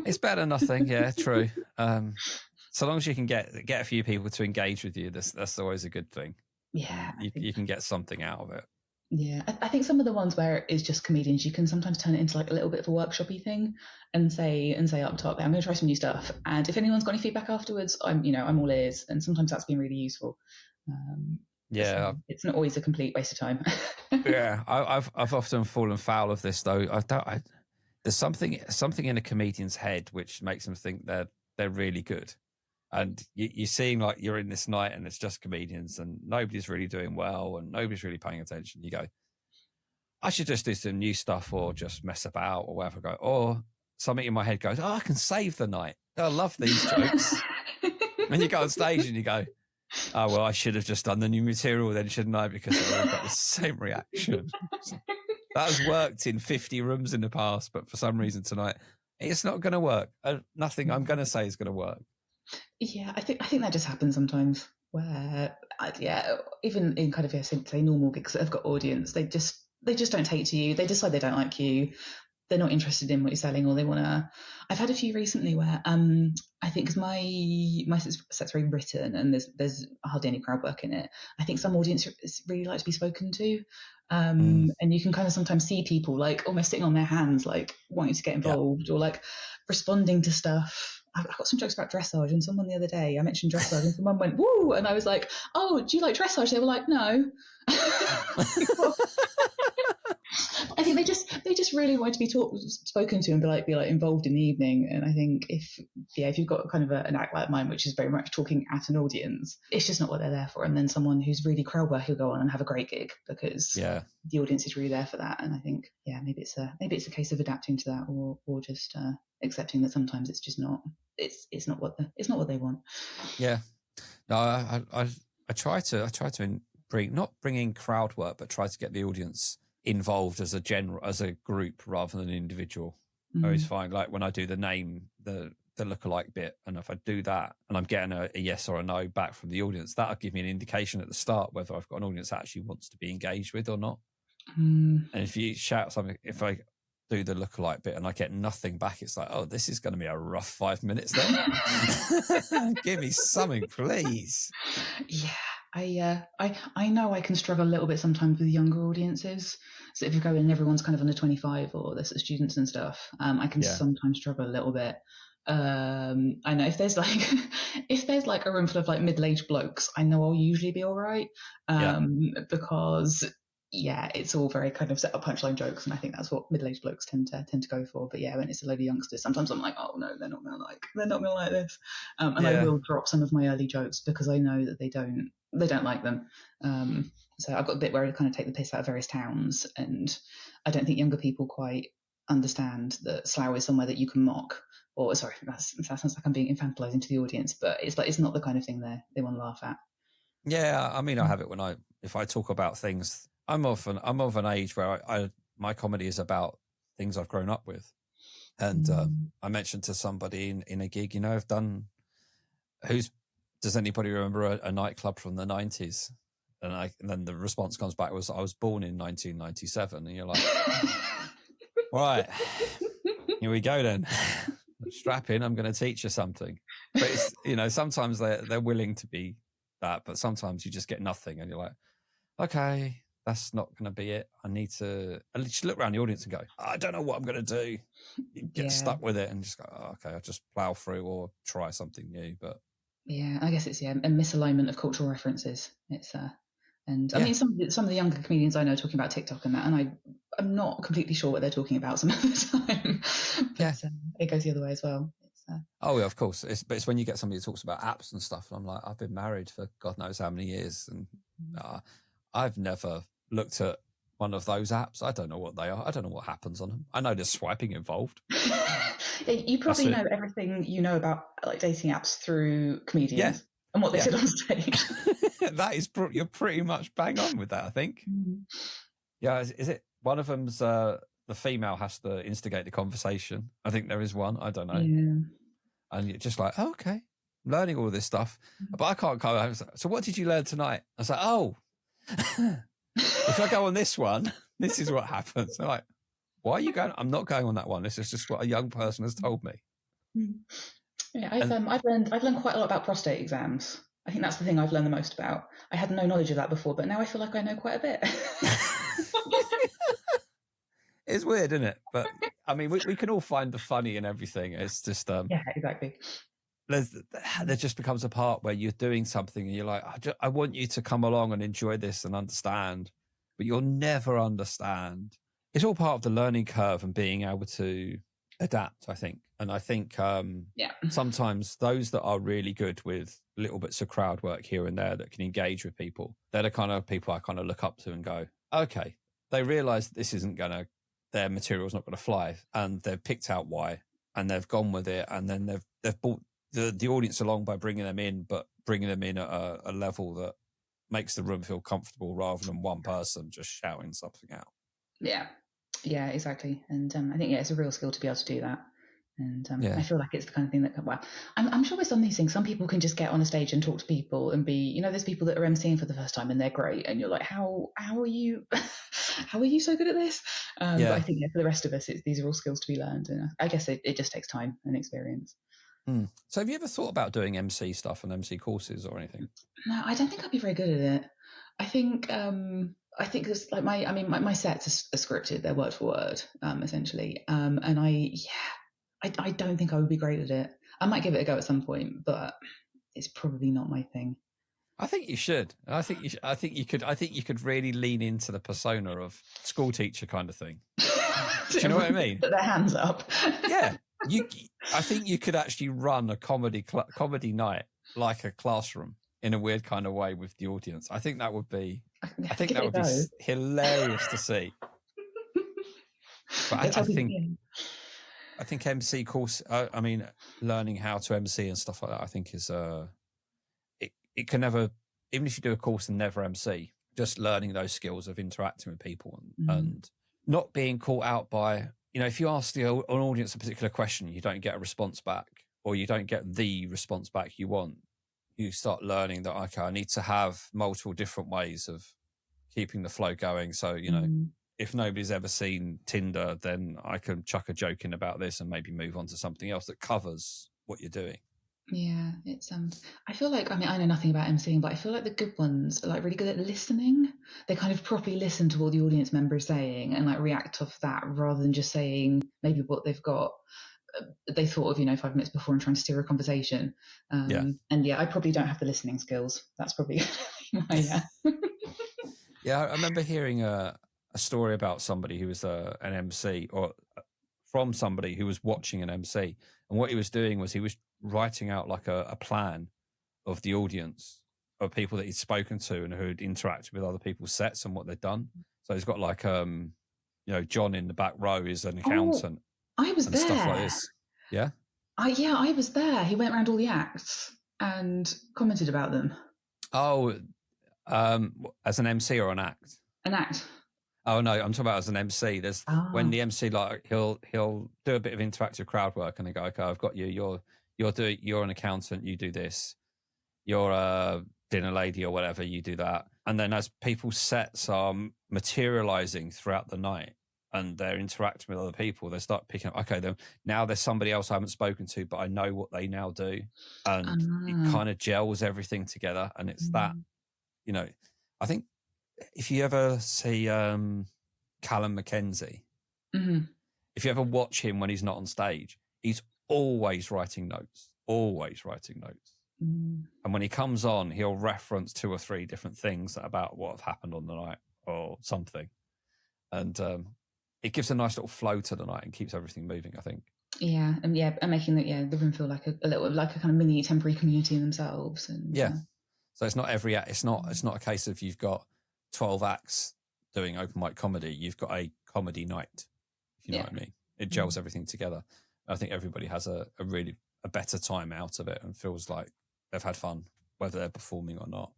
It's better than nothing. Yeah, true. So long as you can get a few people to engage with you, that's always a good thing. Yeah, you can get something out of it. Yeah, I think some of the ones where it's just comedians, you can sometimes turn it into like a little bit of a workshopy thing, and say up top, I'm going to try some new stuff, and if anyone's got any feedback afterwards, I'm all ears, and sometimes that's been really useful. So it's not always a complete waste of time. I've often fallen foul of this though. There's something in a comedian's head which makes them think they're really good. And you're seeing like you're in this night and it's just comedians and nobody's really doing well and nobody's really paying attention. You go, I should just do some new stuff or just mess about or whatever. Or something in my head goes, I can save the night. I love these jokes. And you go on stage and you go, oh, well, I should have just done the new material then, shouldn't I? Because I would have got the same reaction. That has worked in 50 rooms in the past, but for some reason tonight, it's not going to work. Nothing I'm going to say is going to work. Yeah, I think that just happens sometimes. Where, even in kind of say normal gigs that have got audience, they just don't take to you. They decide they don't like you. They're not interested in what you're selling, or they want to. I've had a few recently where I think because my set's very written and there's hardly any crowd work in it. I think some audience really like to be spoken to, and you can kind of sometimes see people like almost sitting on their hands, like wanting to get involved or like responding to stuff. I've got some jokes about dressage, and someone the other day I mentioned dressage, and someone went woo, and I was like, "Oh, do you like dressage?" They were like, "No." I think they just really want to be spoken to and be like involved in the evening. And I think if you've got kind of an act like mine, which is very much talking at an audience, it's just not what they're there for. And then someone who's really crowd work will go on and have a great gig because the audience is really there for that. And I think maybe it's a case of adapting to that, or just accepting that sometimes it's just not it's not what they want. Yeah, no, I try to bring in crowd work, but try to get the audience involved as a group rather than an individual. I always find, like, when I do the lookalike bit, and if I do that and I'm getting a yes or a no back from the audience, that'll give me an indication at the start whether I've got an audience that actually wants to be engaged with or not. And if you shout something, if I do the lookalike bit and I get nothing back, it's like, oh, this is going to be a rough 5 minutes then. Give me something, please. Yeah, I know I can struggle a little bit sometimes with younger audiences. So if you go in and everyone's kind of under 25 or there's students and stuff, I can sometimes struggle a little bit. I know if there's like a room full of like middle-aged blokes, I know I'll usually be all right, because it's all very kind of set up punchline jokes, and I think that's what middle-aged blokes tend to go for. But when it's a load of youngsters, sometimes I'm like, oh no, they're not gonna like this, and I will drop some of my early jokes because I know that they don't like them. So I've got a bit where I kind of take the piss out of various towns, and I don't think younger people quite understand that Slough is somewhere that you can mock. Or sorry, that sounds like I'm being infantilizing to the audience, but it's not the kind of thing they want to laugh at. Yeah, I mean, I have it if I talk about things. I'm of an age where my comedy is about things I've grown up with, and I mentioned to somebody in a gig, does anybody remember a nightclub from the 90s? And then the response comes back was, I was born in 1997, and you're like, right, here we go then. Strap in, I'm going to teach you something. But it's, sometimes they're willing to be that, but sometimes you just get nothing, and you're like, okay, that's not going to be it. I need to just look around the audience and go, I don't know what I'm going to do. You get stuck with it and just go, oh, okay, I'll just plow through or try something new. But I guess it's a misalignment of cultural references. It's I mean, some of the younger comedians I know talking about TikTok and that, and I'm not completely sure what they're talking about some of the time. But it goes the other way as well. Oh yeah, of course. It's when you get somebody who talks about apps and stuff, and I'm like, I've been married for God knows how many years, and I've never looked at one of those apps. I don't know what they are. I don't know what happens on them. I know there's swiping involved. You probably know everything you know about like dating apps through comedians and what they said on stage. That is, you're pretty much bang on with that, I think. Yeah, is it one of them's the female has to instigate the conversation? I think there is one. I don't know. Yeah. And you're just like, oh, okay, I'm learning all this stuff, but I can't go. So what did you learn tonight? I was like, oh, if I go on this one, this is what happens. I'm like, why are you going? I'm not going on that one. This is just what a young person has told me. Yeah, I've learned quite a lot about prostate exams. I think that's the thing I've learned the most about. I had no knowledge of that before, but now I feel like I know quite a bit. It's weird, isn't it? But I mean, we can all find the funny in everything. It's just exactly. There just becomes a part where you're doing something and you're like, I want you to come along and enjoy this and understand, but you'll never understand. It's all part of the learning curve and being able to adapt, I think. And I think sometimes those that are really good with little bits of crowd work here and there that can engage with people, they're the kind of people I kind of look up to and go, okay, they realize that this isn't their material's not going to fly, and they've picked out why, and they've gone with it, and then they've brought the audience along by bringing them in, but bringing them in at a level that makes the room feel comfortable rather than one person just shouting something out. Yeah, exactly. And I think it's a real skill to be able to do that. And I feel like it's the kind of thing that, well, I'm sure with some of these things, some people can just get on a stage and talk to people and be, you know, there's people that are emceeing for the first time and they're great, and you're like, how are you, how are you so good at this? But I think for the rest of us, these are all skills to be learned, and I guess it just takes time and experience. So have you ever thought about doing MC stuff and MC courses or anything? No, I don't think I'd be very good at it. I think it's like my sets are scripted, they're word for word, essentially, and I don't think I would be great at it. I might give it a go at some point, but it's probably not my thing. I think you should. I think you could really lean into the persona of school teacher kind of thing. Do you know what I mean? Put their hands up. Yeah. I think you could actually run a comedy night like a classroom in a weird kind of way with the audience. I think that would be hilarious to see. But I think MC course, learning how to MC and stuff like that, I think is, it can never, even if you do a course and never MC, just learning those skills of interacting with people and not being caught out by, you know, if you ask an audience a particular question, you don't get a response back, or you don't get the response back you want, you start learning that, okay, I need to have multiple different ways of keeping the flow going. So, you know, if nobody's ever seen Tinder, then I can chuck a joke in about this and maybe move on to something else that covers what you're doing. Yeah, it's I feel like, I know nothing about emceeing, but I feel like the good ones are like really good at listening. They kind of properly listen to what the audience member is saying and like react off that, rather than just saying maybe what they've got, they thought of, you know, 5 minutes before and trying to steer a conversation. And I probably don't have the listening skills. That's probably Yeah, I remember hearing a story about somebody who was an MC, or from somebody who was watching an MC, and what he was doing was he was writing out like a plan of the audience, of people that he'd spoken to and who'd interacted with other people's sets and what they'd done. So he's got like, you know, John in the back row is an accountant. I was there. Stuff like this. Yeah? I was there. He went around all the acts and commented about them. Oh, as an MC or an act? An act. Oh no, I'm talking about as an MC. There's when the MC, like, he'll do a bit of interactive crowd work, and they go, okay, I've got you. You're an accountant. You do this. You're a dinner lady or whatever. You do that. And then as people's sets are materializing throughout the night and they're interacting with other people, they start picking up, okay, then now there's somebody else I haven't spoken to, but I know what they now do, and it kind of gels everything together. And it's that, you know, I think if you ever see Callum McKenzie, if you ever watch him when he's not on stage, he's always writing notes. And when he comes on, he'll reference 2 or 3 different things about what have happened on the night or something. And it gives a nice little flow to the night and keeps everything moving, I think. Yeah, and making the room feel like a little, like a kind of mini temporary community in themselves. And so it's not every act. It's not a case of you've got 12 acts doing open mic comedy. You've got a comedy night, if you know what I mean. It gels everything together. I think everybody has a better time out of it and feels like they've had fun, whether they're performing or not.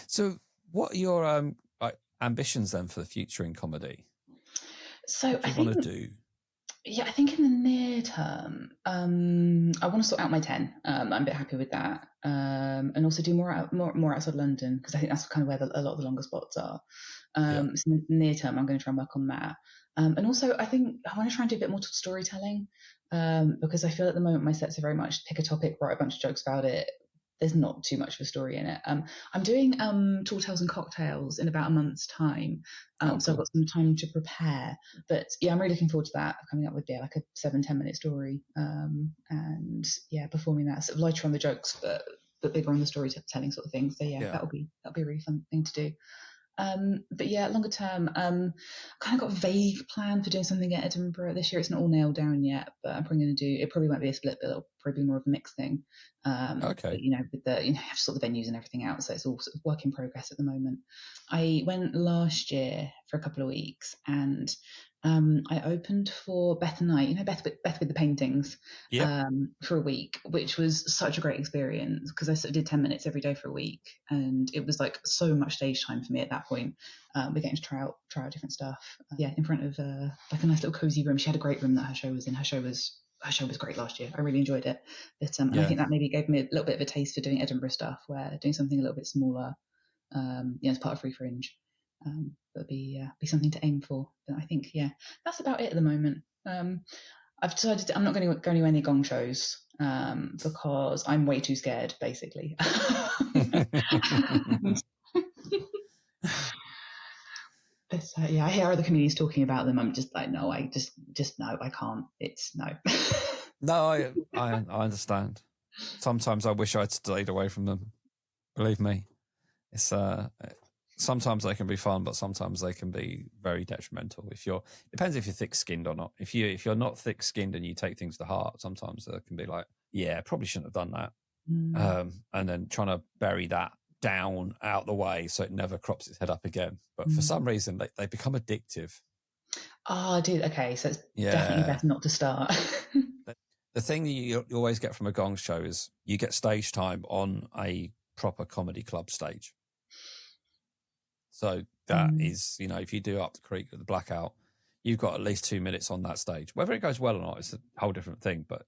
So what are your ambitions then for the future in comedy? So what do you want to do? Yeah, I think in the near term, I want to sort out my 10. I'm a bit happy with that, and also do more outside London, because I think that's kind of where a lot of the longer spots are. So in the near term, I'm going to try and work on that. And also, I think I want to try and do a bit more storytelling, because I feel at the moment my sets are very much pick a topic, write a bunch of jokes about it. There's not too much of a story in it. I'm doing Tall Tales and Cocktails in about a month's time. So I've got some time to prepare. But yeah, I'm really looking forward to that, coming up with like a 7-10 minute story. And performing that sort of lighter on the jokes, but bigger on the storytelling sort of thing. So that'll be a really fun thing to do. But yeah, longer term, kind of got a vague plan for doing something at Edinburgh this year. It's not all nailed down yet, but I'm probably going to do, it probably won't be a split bill, it'll probably be more of a mixed thing. Okay. But, with the you have to sort the venues and everything out, so it's all sort of work in progress at the moment. I went last year for a couple of weeks, and I opened for Beth and I, Beth with the paintings, for a week, which was such a great experience because I sort of did 10 minutes every day for a week, and it was like so much stage time for me at that point. We're getting to try out different stuff. In front of like a nice little cozy room. She had a great room that her show was in. Her show was great last year. I really enjoyed it. But and I think that maybe gave me a little bit of a taste for doing Edinburgh stuff, where doing something a little bit smaller, as part of Free Fringe, would be something to aim for. But I think that's about it at the moment. I've decided I'm not going to go anywhere near gong shows because I'm way too scared, basically. But I hear other comedians talking about them. I'm just like, no, I just no, I can't. It's no. No, I understand. Sometimes I wish I'd stayed away from them. Believe me, it's sometimes they can be fun, but sometimes they can be very detrimental. Depends if you're thick-skinned or not. If you're not thick-skinned and you take things to heart, sometimes they can be like, probably shouldn't have done that. And then trying to bury that down out the way so it never crops its head up again. But for some reason, they become addictive. Oh, dude. Okay, so it's definitely better not to start. The thing that you always get from a gong show is you get stage time on a proper comedy club stage. So that is, if you do Up the Creek at the Blackout, you've got at least 2 minutes on that stage. Whether it goes well or not, it's a whole different thing. But,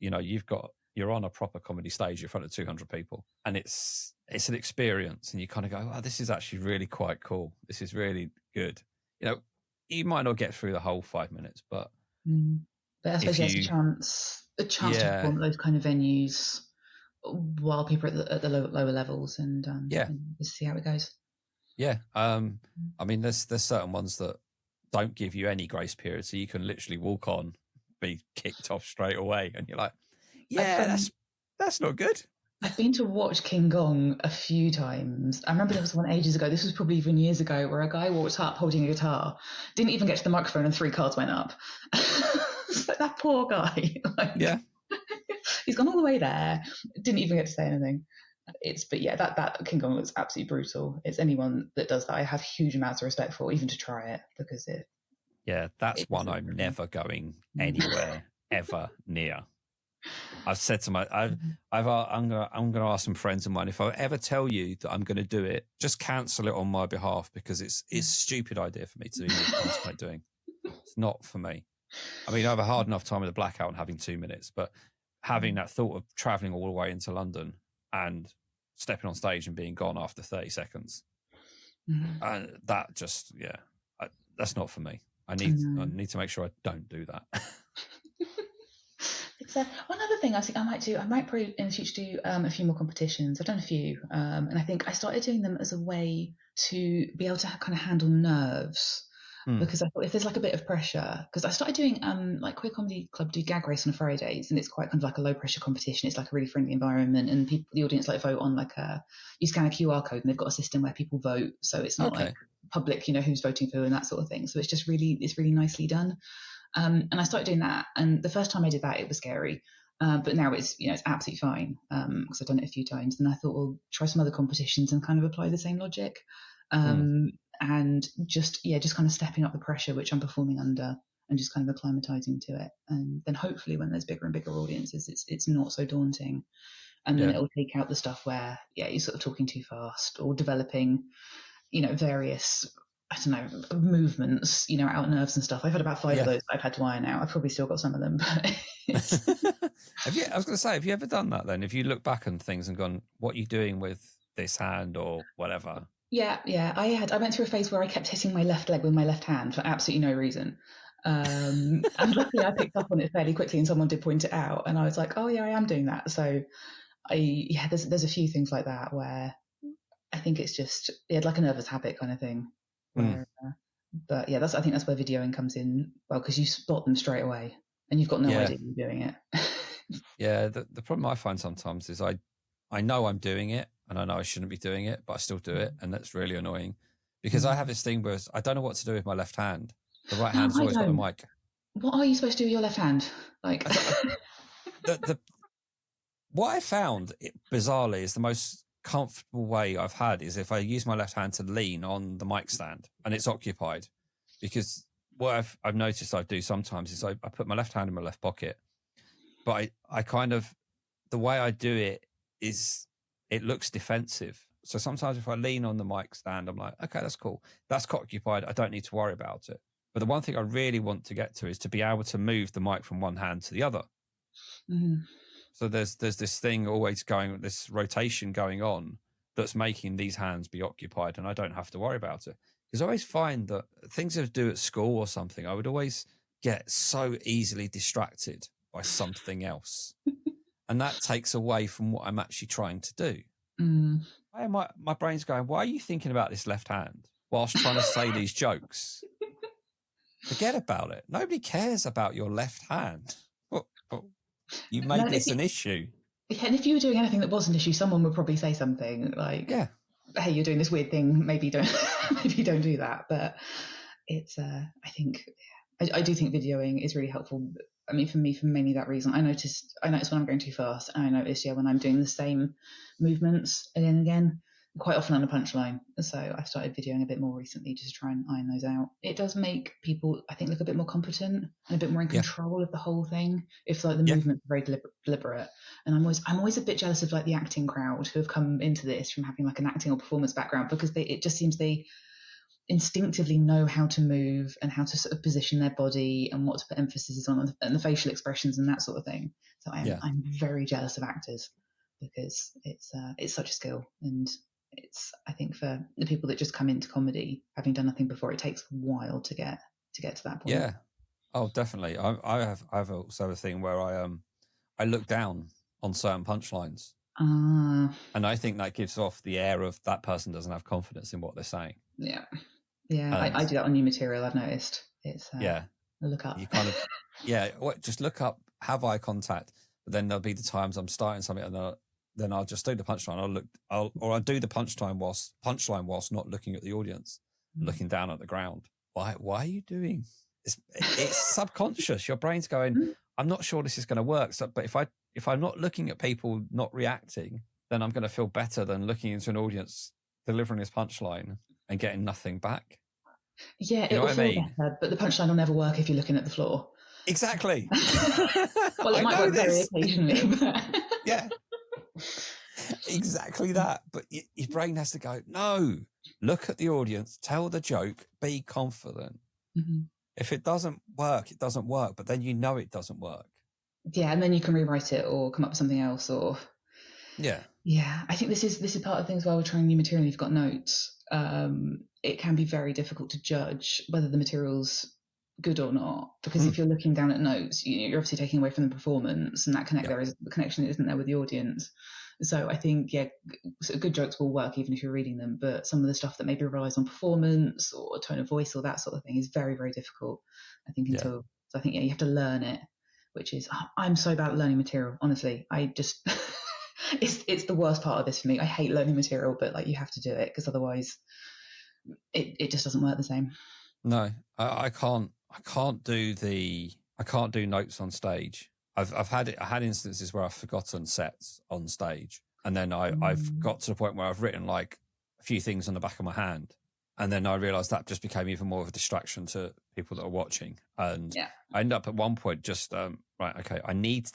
you're on a proper comedy stage in front of 200 people, and it's an experience, and you kind of go, oh, this is actually really quite cool. This is really good. You might not get through the whole 5 minutes, but I suppose there's a chance to perform at those kind of venues while people are at the lower levels, and just see how it goes. Yeah. I mean, there's certain ones that don't give you any grace period, so you can literally walk on, be kicked off straight away, and you're like, that's not good. I've been to watch King Gong a few times. I remember there was one ages ago, this was probably even years ago, where a guy walked up holding a guitar, didn't even get to the microphone, and 3 cards went up. It's like, that poor guy. He's gone all the way there, didn't even get to say anything. That King Kong was absolutely brutal. It's anyone that does that I have huge amounts of respect for, even to try it, because that's one I'm never going anywhere ever near. I've said to I'm gonna ask some friends of mine, if I ever tell you that I'm going to do it, just cancel it on my behalf, because it's a stupid idea for me to even contemplate doing. It's not for me. I mean, I have a hard enough time with the Blackout and having 2 minutes, but having that thought of traveling all the way into London and stepping on stage and being gone after 30 seconds, and that just that's not for me. I need to make sure I don't do that. One other thing I think I might probably in the future do a few more competitions. I've done a few, and I think I started doing them as a way to be able to kind of handle nerves, because I thought if there's like a bit of pressure, because I started doing like Queer Comedy Club do Gag Race on Fridays, and it's quite kind of like a low pressure competition. It's like a really friendly environment, and the audience like vote on you scan a QR code, and they've got a system where people vote, so it's not like public, who's voting for who and that sort of thing. So it's really nicely done. And I started doing that, and the first time I did that, it was scary. But now it's absolutely fine, because I've done it a few times. And I thought, well, try some other competitions and kind of apply the same logic, and just kind of stepping up the pressure which I'm performing under, and just kind of acclimatizing to it. And then hopefully when there's bigger and bigger audiences, it's not so daunting. And then it'll take out the stuff where you're sort of talking too fast, or developing various, I don't know, movements, out nerves and stuff. I've had about 5 of those I've had to iron out. I've probably still got some of them, but I was going to say, have you ever done that then? If you look back on things and gone, what are you doing with this hand or whatever? Yeah. I went through a phase where I kept hitting my left leg with my left hand for absolutely no reason. And luckily I picked up on it fairly quickly, and someone did point it out, and I was like, oh yeah, I am doing that. So there's a few things like that where I think it's just like a nervous habit kind of thing. Where, but I think that's where videoing comes in well, because you spot them straight away, and you've got no idea you're doing it. The problem I find sometimes is I know I'm doing it, and I know I shouldn't be doing it, but I still do it, and that's really annoying, because I have this thing where I don't know what to do with my left hand. The right hand's always got the mic. What are you supposed to do with your left hand? Like What I found, bizarrely, is the most comfortable way I've had is if I use my left hand to lean on the mic stand and it's occupied. Because what I've noticed I do sometimes is I put my left hand in my left pocket, but I kind of, the way I do it is it looks defensive. So sometimes if I lean on the mic stand, I'm like, okay, that's cool. That's occupied. I don't need to worry about it. But the one thing I really want to get to is to be able to move the mic from one hand to the other. Mm-hmm. So there's this thing always going, this rotation going on that's making these hands be occupied, and I don't have to worry about it. Because I always find that things I do at school or something, I would always get so easily distracted by something else. And that takes away from what I'm actually trying to do. Mm. My brain's going, why are you thinking about this left hand whilst trying to say these jokes? Forget about it. Nobody cares about your left hand. You made this an issue. Yeah, and if you were doing anything that was an issue, someone would probably say something like, yeah, hey, you're doing this weird thing, maybe don't do that. But it's I think I do think videoing is really helpful. I mean, for me, for mainly that reason. I notice when I'm going too fast, and I notice when I'm doing the same movements again and again, quite often on a punchline. So I've started videoing a bit more recently just to try and iron those out. It does make people, I think, look a bit more competent and a bit more in control of the whole thing. If like the movements are very deliberate. And I'm always a bit jealous of like the acting crowd who have come into this from having like an acting or performance background, because it just seems they instinctively know how to move and how to sort of position their body and what to put emphasis on and the facial expressions and that sort of thing. So I'm very jealous of actors, because it's such a skill. And it's, I think, for the people that just come into comedy having done nothing before, it takes a while to get to that point. Yeah. Oh, definitely. I have also a thing where I look down on certain punchlines. And I think that gives off the air of that person doesn't have confidence in what they're saying. Yeah. I do that on new material. I've noticed. It's look up. You kind of just look up, have eye contact. But then there'll be the times I'm starting something and then I'll just do the punchline. I'll do the punchline whilst not looking at the audience, looking down at the ground. Why are you doing? It's subconscious. Your brain's going, I'm not sure this is going to work. So, but if I'm not looking at people not reacting, then I'm going to feel better than looking into an audience delivering this punchline and getting nothing back. Yeah, it will feel better, but the punchline will never work if you're looking at the floor. Exactly. Well, it might work very occasionally. But yeah. Exactly that. But your brain has to go, no, look at the audience, tell the joke, be confident. Mm-hmm. If it doesn't work, it doesn't work, but then you know it doesn't work. Yeah, and then you can rewrite it or come up with something else. Or yeah, I think this is part of things while we're trying new material and you've got notes. It can be very difficult to judge whether the material's good or not, because if you're looking down at notes, you're obviously taking away from the performance, and that the connection isn't there with the audience. So I think sort of good jokes will work even if you're reading them, but some of the stuff that maybe relies on performance or tone of voice or that sort of thing is very, very difficult, I think, so I think you have to learn it, which is, I'm so bad at learning material, honestly. I just it's the worst part of this for me. I hate learning material, but like you have to do it, because otherwise it just doesn't work the same. No, I can't do notes on stage. I had instances where I've forgotten sets on stage, and then I've got to the point where I've written like a few things on the back of my hand, and then I realised that just became even more of a distraction to people that are watching, and I ended up at one point just right, okay, I need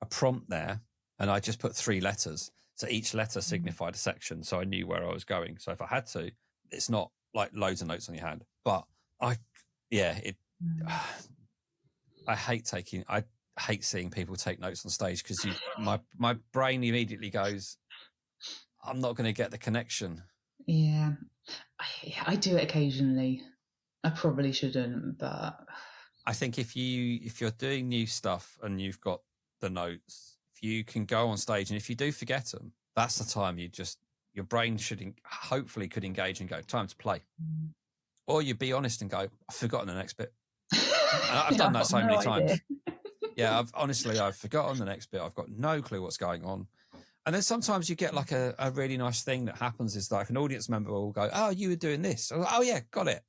a prompt there, and I just put 3 letters, so each letter signified a section, so I knew where I was going. So if I had to, it's not like loads of notes on your hand, but I hate seeing people take notes on stage, because my brain immediately goes, I'm not going to get the connection. Yeah, I do it occasionally. I probably shouldn't, but I think if you're doing new stuff and you've got the notes, if you can go on stage, and if you do forget them, that's the time your brain hopefully could engage and go, time to play. Or you be honest and go, I've forgotten the next bit. And I've done that so many times. Yeah, I've forgotten the next bit. I've got no clue what's going on. And then sometimes you get like a really nice thing that happens is like an audience member will go, oh, you were doing this. Oh yeah, got it.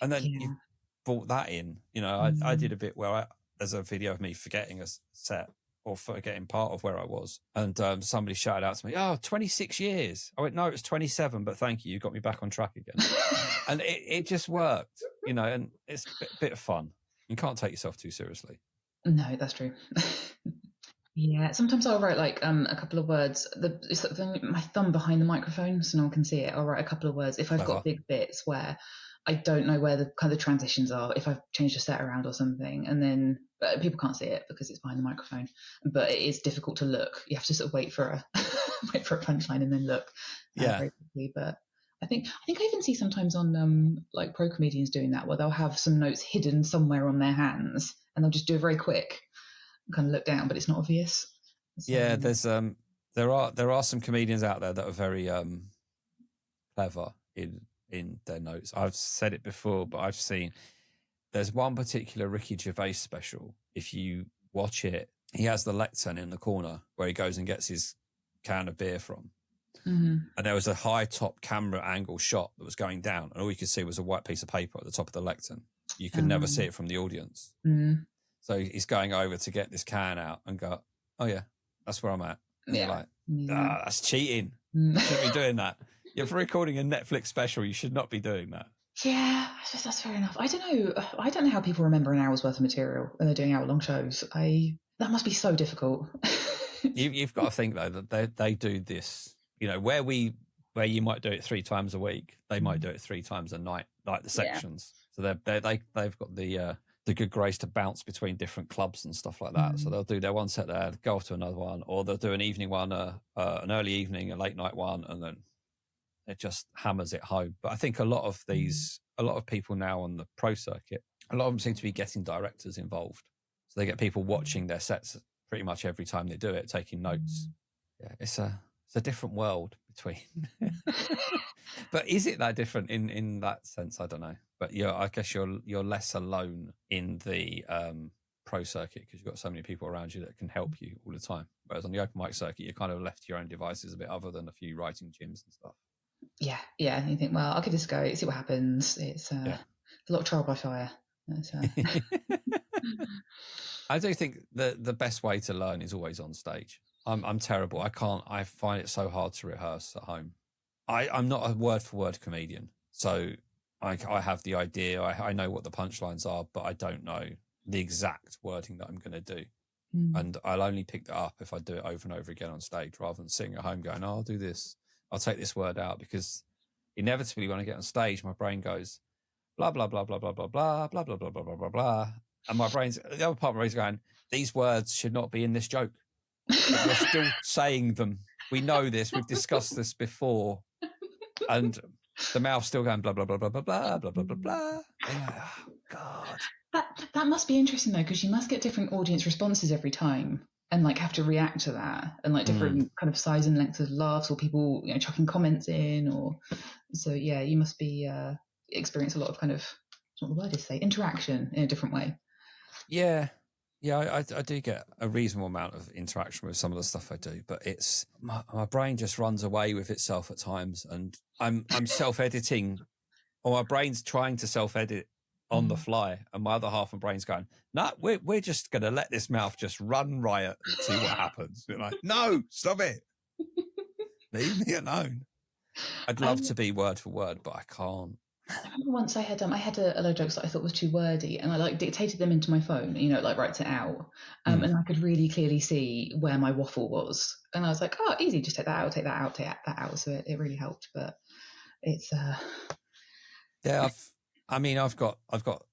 And then you've brought that in. I did a bit where there's a video of me forgetting a set. or forgetting part of where I was. And somebody shouted out to me, "Oh, 26 years." I went, "No, it was 27, but thank you. You got me back on track again." And it just worked, and it's a bit of fun. You can't take yourself too seriously. No, that's true. Yeah, sometimes I'll write like a couple of words. It's my thumb behind the microphone so no one can see it. I'll write a couple of words if I've got big bits where I don't know where the kind of transitions are, if I've changed a set around or something, and then people can't see it because it's behind the microphone. But it is difficult to look. You have to sort of wait for a punchline and then look very quickly. But I think I even see sometimes on like pro comedians doing that, where they'll have some notes hidden somewhere on their hands and they'll just do it very quick. Kind of look down, but it's not obvious. So, yeah, there's there are some comedians out there that are very clever in their notes. I've said it before, but I've seen there's one particular Ricky Gervais special. If you watch it, he has the lectern in the corner where he goes and gets his can of beer from. mm-hmm. And there was a high top camera angle shot that was going down, and all you could see was a white piece of paper at the top of the lectern. You could never see it from the audience. Mm. So he's going over to get this can out and go, "Oh yeah, that's where I'm at." And you're like, that's cheating. You shouldn't be doing that. You're recording a Netflix special. You should not be doing that. Yeah, that's fair enough. I don't know how people remember an hour's worth of material when they're doing hour-long shows. That must be so difficult. You've got to think though that they do this. Where you might do it 3 times a week, they might do it 3 times a night, like the sections. So they've got the good grace to bounce between different clubs and stuff like that. So they'll do their one set there, go off to another one, or they'll do an evening one, an early evening, a late night one, and then it just hammers it home. But I think a lot of people now on the pro circuit, a lot of them seem to be getting directors involved. So they get people watching their sets pretty much every time they do it, taking notes. Yeah, it's a different world between. But is it that different in that sense? I don't know. But I guess you're less alone in the pro circuit because you've got so many people around you that can help you all the time. Whereas on the open mic circuit, you're kind of left to your own devices a bit, other than a few writing gyms and stuff. Yeah. And you think, well, I'll give this a go, see what happens. It's a lot of trial by fire. I do think the best way to learn is always on stage. I'm terrible. I find it so hard to rehearse at home. I'm not a word for word comedian. So I have the idea. I know what the punchlines are, but I don't know the exact wording that I'm going to do. And I'll only pick that up if I do it over and over again on stage, rather than sitting at home going, "Oh, I'll do this. I'll take this word out," because inevitably when I get on stage, my brain goes blah blah blah blah blah blah blah blah blah blah blah blah blah blah, and the other part of my brain's going, "These words should not be in this joke. But you're still saying them. We know this. We've discussed this before." And the mouth's still going blah blah blah blah blah blah blah blah blah blah. And like, oh God. That must be interesting though, because you must get different audience responses every time, and like have to react to that, and like different kind of size and length of laughs, or people chucking comments in, or so yeah, you must be experience a lot of kind of, what the word is, say, interaction in a different way. Yeah, I do get a reasonable amount of interaction with some of the stuff I do, but it's my brain just runs away with itself at times, and I'm self-editing, or my brain's trying to self-edit on the fly, and my other half of my brain's going, "No, we're just going to let this mouth just run riot and see what happens." You're like, "No, stop it, leave me alone." I'd love to be word for word, but I can't. I remember once I had a load of jokes that I thought was too wordy, and I like dictated them into my phone, like writes it out, and I could really clearly see where my waffle was, and I was like, "Oh, easy, just take that out, take that out, take that out." So it really helped, but it's yeah. I've got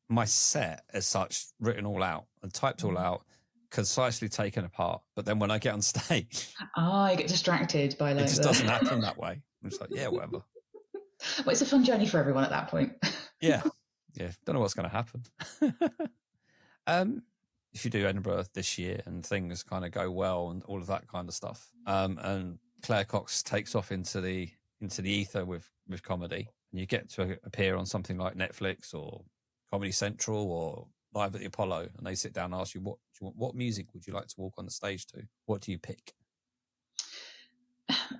my set as such written all out and typed all out, concisely taken apart. But then when I get on stage, I get distracted by like it just doesn't happen that way. I'm just like, yeah, whatever. Well, it's a fun journey for everyone at that point. Yeah. Don't know what's going to happen. If you do Edinburgh this year and things kind of go well and all of that kind of stuff, and Claire Cox takes off into the ether with comedy, and you get to appear on something like Netflix or Comedy Central or Live at the Apollo, and they sit down and ask you, what music would you like to walk on the stage to? What do you pick?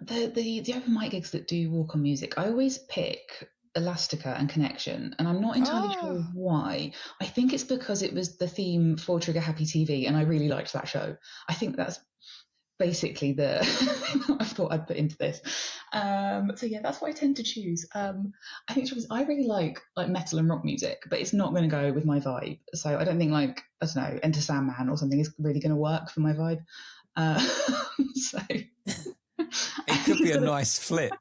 The open mic gigs that do walk on music, I always pick Elastica and Connection, and I'm not entirely sure why. I think it's because it was the theme for Trigger Happy TV, and I really liked that show. I think that's basically the I thought I'd put into this. So yeah, that's what I tend to choose. I think I really like metal and rock music, but it's not going to go with my vibe. So I don't think I don't know, Enter Sandman or something is really going to work for my vibe. So it could be a nice flip.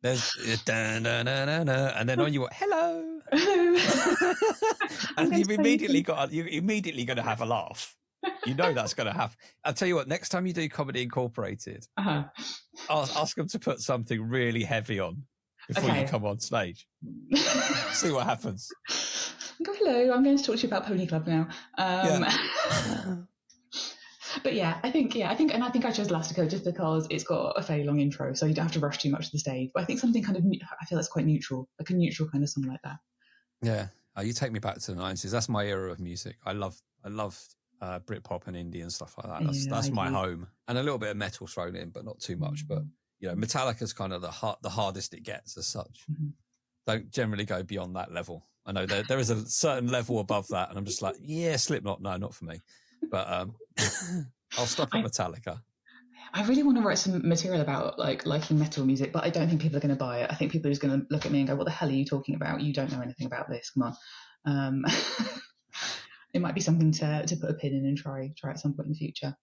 There's and then on you hello, and you're immediately going to have a laugh. You know that's going to happen. I'll tell you what, next time you do Comedy Incorporated, ask them to put something really heavy on before you come on stage. See what happens. Go, hello, I'm going to talk to you about Pony Club now. But yeah, I think I chose Elastica just because it's got a fairly long intro, so you don't have to rush too much to the stage. But I think something kind of, I feel that's quite neutral, like a neutral kind of song like that. Yeah, you take me back to the 90s. That's my era of music. I loved Britpop and indie and stuff like that. That's my home, and a little bit of metal thrown in, but not too much. But Metallica's kind of the hardest it gets as such. Mm-hmm. Don't generally go beyond that level. I know there is a certain level above that, and I'm just like, yeah, Slipknot, no, not for me. But I'll stop at Metallica. I really want to write some material about liking metal music, but I don't think people are going to buy it. I think people are just going to look at me and go, "What the hell are you talking about? You don't know anything about this. Come on." It might be something to put a pin in and try at some point in the future.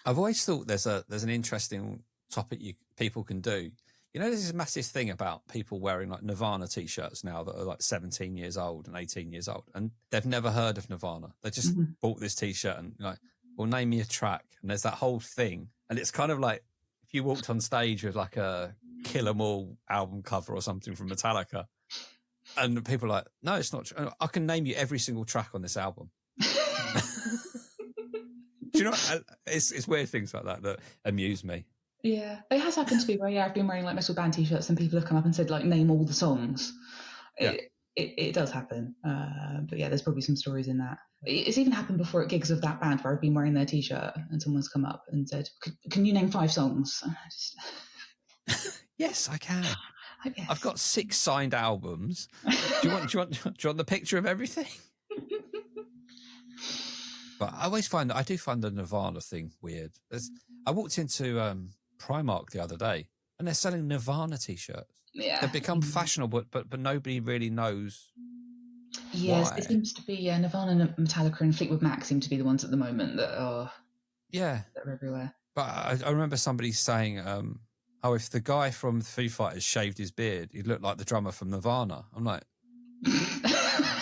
I've always thought there's an interesting topic people can do. There's this massive thing about people wearing like Nirvana t-shirts now that are like 17 years old and 18 years old, and they've never heard of Nirvana. They just bought this t-shirt and like, well, name me a track. And there's that whole thing. And it's kind of like if you walked on stage with like a Kill 'Em All album cover or something from Metallica, and people are like, no, it's not true. I can name you every single track on this album. Do you know? It's weird things like that amuse me. Yeah, it has happened to me where I've been wearing like metal band t-shirts and people have come up and said like name all the songs. Yeah. It does happen, but yeah, there's probably some stories in that. It's even happened before at gigs of that band where I've been wearing their t-shirt and someone's come up and said, "Can you name 5 songs?" Yes, I can. I've got 6 signed albums. Do you want the picture of everything? But I do find the Nirvana thing weird. I walked into Primark the other day and they're selling Nirvana t-shirts. Yeah, they've become fashionable, but nobody really knows. Yes, why. It seems to be Nirvana, Metallica, and Fleetwood Mac seem to be the ones at the moment that are that are everywhere. But I remember somebody saying, if the guy from Foo Fighters shaved his beard, he'd look like the drummer from Nirvana. I'm like,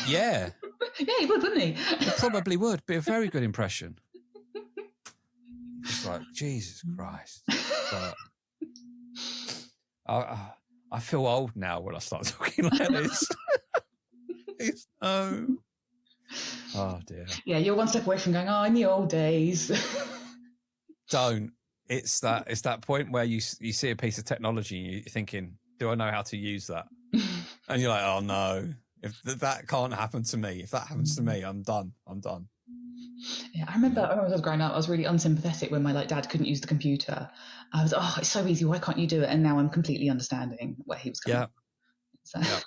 yeah. Yeah, he would, wouldn't he? He probably would. Be a very good impression. It's like, Jesus Christ. But I feel old now when I start talking like this. Oh dear. Yeah, you're one step away from going, in the old days. Don't. It's that point where you see a piece of technology and you're thinking, do I know how to use that? And you're like, oh no. If that can't happen to me, if that happens to me, I'm done. Yeah, I remember when I was growing up, I was really unsympathetic when my dad couldn't use the computer. I was, it's so easy. Why can't you do it? And now I'm completely understanding where he was coming. Yeah. So. Yeah.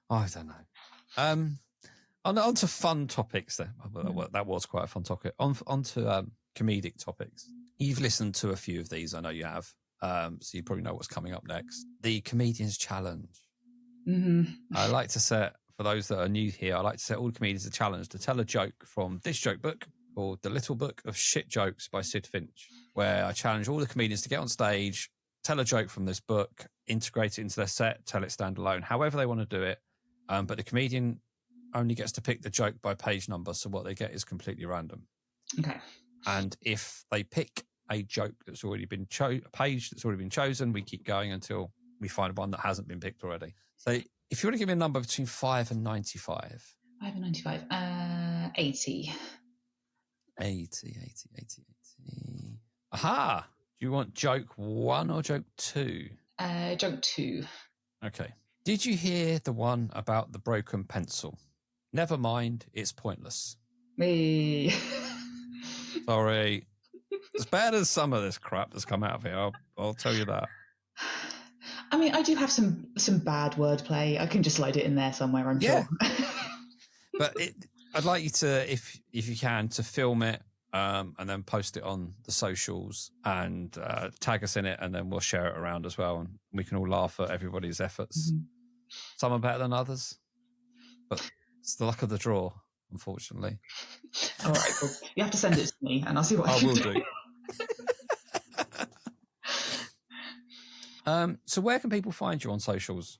I don't know. On to fun topics then. That was quite a fun topic. On to comedic topics. You've listened to a few of these. I know you have. So you probably know what's coming up next. The Comedian's Challenge. Mm-hmm. I like to set, for those that are new here, I like to set all comedians a challenge to tell a joke from this joke book called The Little Book of Shit Jokes by Sid Finch, where I challenge all the comedians to get on stage, tell a joke from this book, integrate it into their set, tell it standalone, however they want to do it. But the comedian only gets to pick the joke by page number, so what they get is completely random. Okay. And if they pick a joke that's already been a page that's already been chosen, we keep going until we find one that hasn't been picked already. So if you want to give me a number between 5 and 95. 5 and 95. 80. 80. Aha! Do you want joke 1 or joke 2? Joke 2. Okay. Did you hear the one about the broken pencil? Never mind, it's pointless. Me. Sorry. As bad as some of this crap that's come out of here, I'll tell you that. I mean, I do have some bad wordplay. I can just slide it in there somewhere, I'm sure. But I'd like you to, if you can, to film it and then post it on the socials and tag us in it, and then we'll share it around as well, and we can all laugh at everybody's efforts. Mm-hmm. Some are better than others, but it's the luck of the draw, unfortunately. All right, cool. You have to send it to me, and I'll see what I will do. So where can people find you on socials?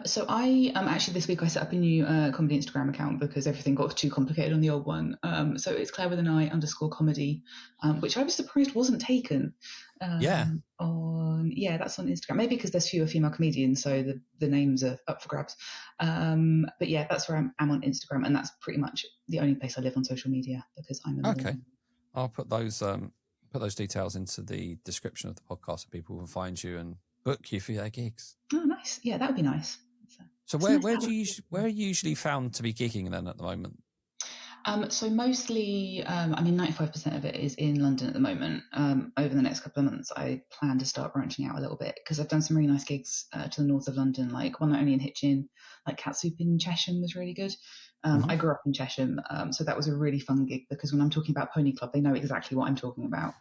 So I actually this week I set up a new comedy Instagram account because everything got too complicated on the old one. So it's Claire with an I _comedy, which I was surprised wasn't taken. That's on Instagram. Maybe because there's fewer female comedians, so the names are up for grabs. But yeah, that's where I'm on Instagram, and that's pretty much the only place I live on social media because I'm a okay. I'll put those details into the description of the podcast so people can find you and book you for their gigs. Oh, nice. Yeah, that would be nice. So where are you usually found to be gigging then at the moment? So mostly, 95% of it is in London at the moment. Over the next couple of months, I plan to start branching out a little bit because I've done some really nice gigs to the north of London, like one night only in Hitchin, like Cat Soup in Chesham was really good. I grew up in Chesham, so that was a really fun gig because when I'm talking about Pony Club, they know exactly what I'm talking about.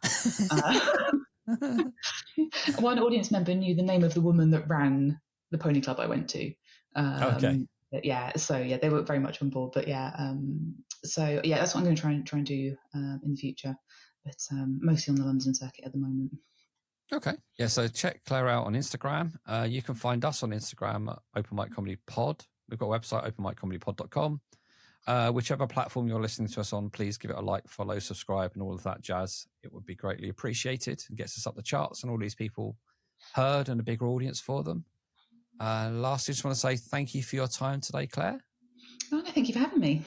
One audience member knew the name of the woman that ran the Pony Club I went to. Okay. But yeah, so yeah, they were very much on board. But yeah, so yeah, that's what I'm going to try and do in the future. But mostly on the London circuit at the moment. Okay. Yeah, so check Claire out on Instagram. You can find us on Instagram at Open Mic Comedy Pod. We've got a website, openmiccomedypod.com. Whichever platform you're listening to us on, please give it a like, follow, subscribe, and all of that jazz. It would be greatly appreciated and gets us up the charts and all these people heard and a bigger audience for them. Lastly, just want to say thank you for your time today, Claire. Oh, no, thank you for having me.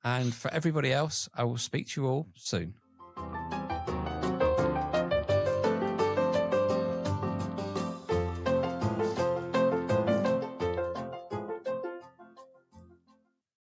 And for everybody else, I will speak to you all soon.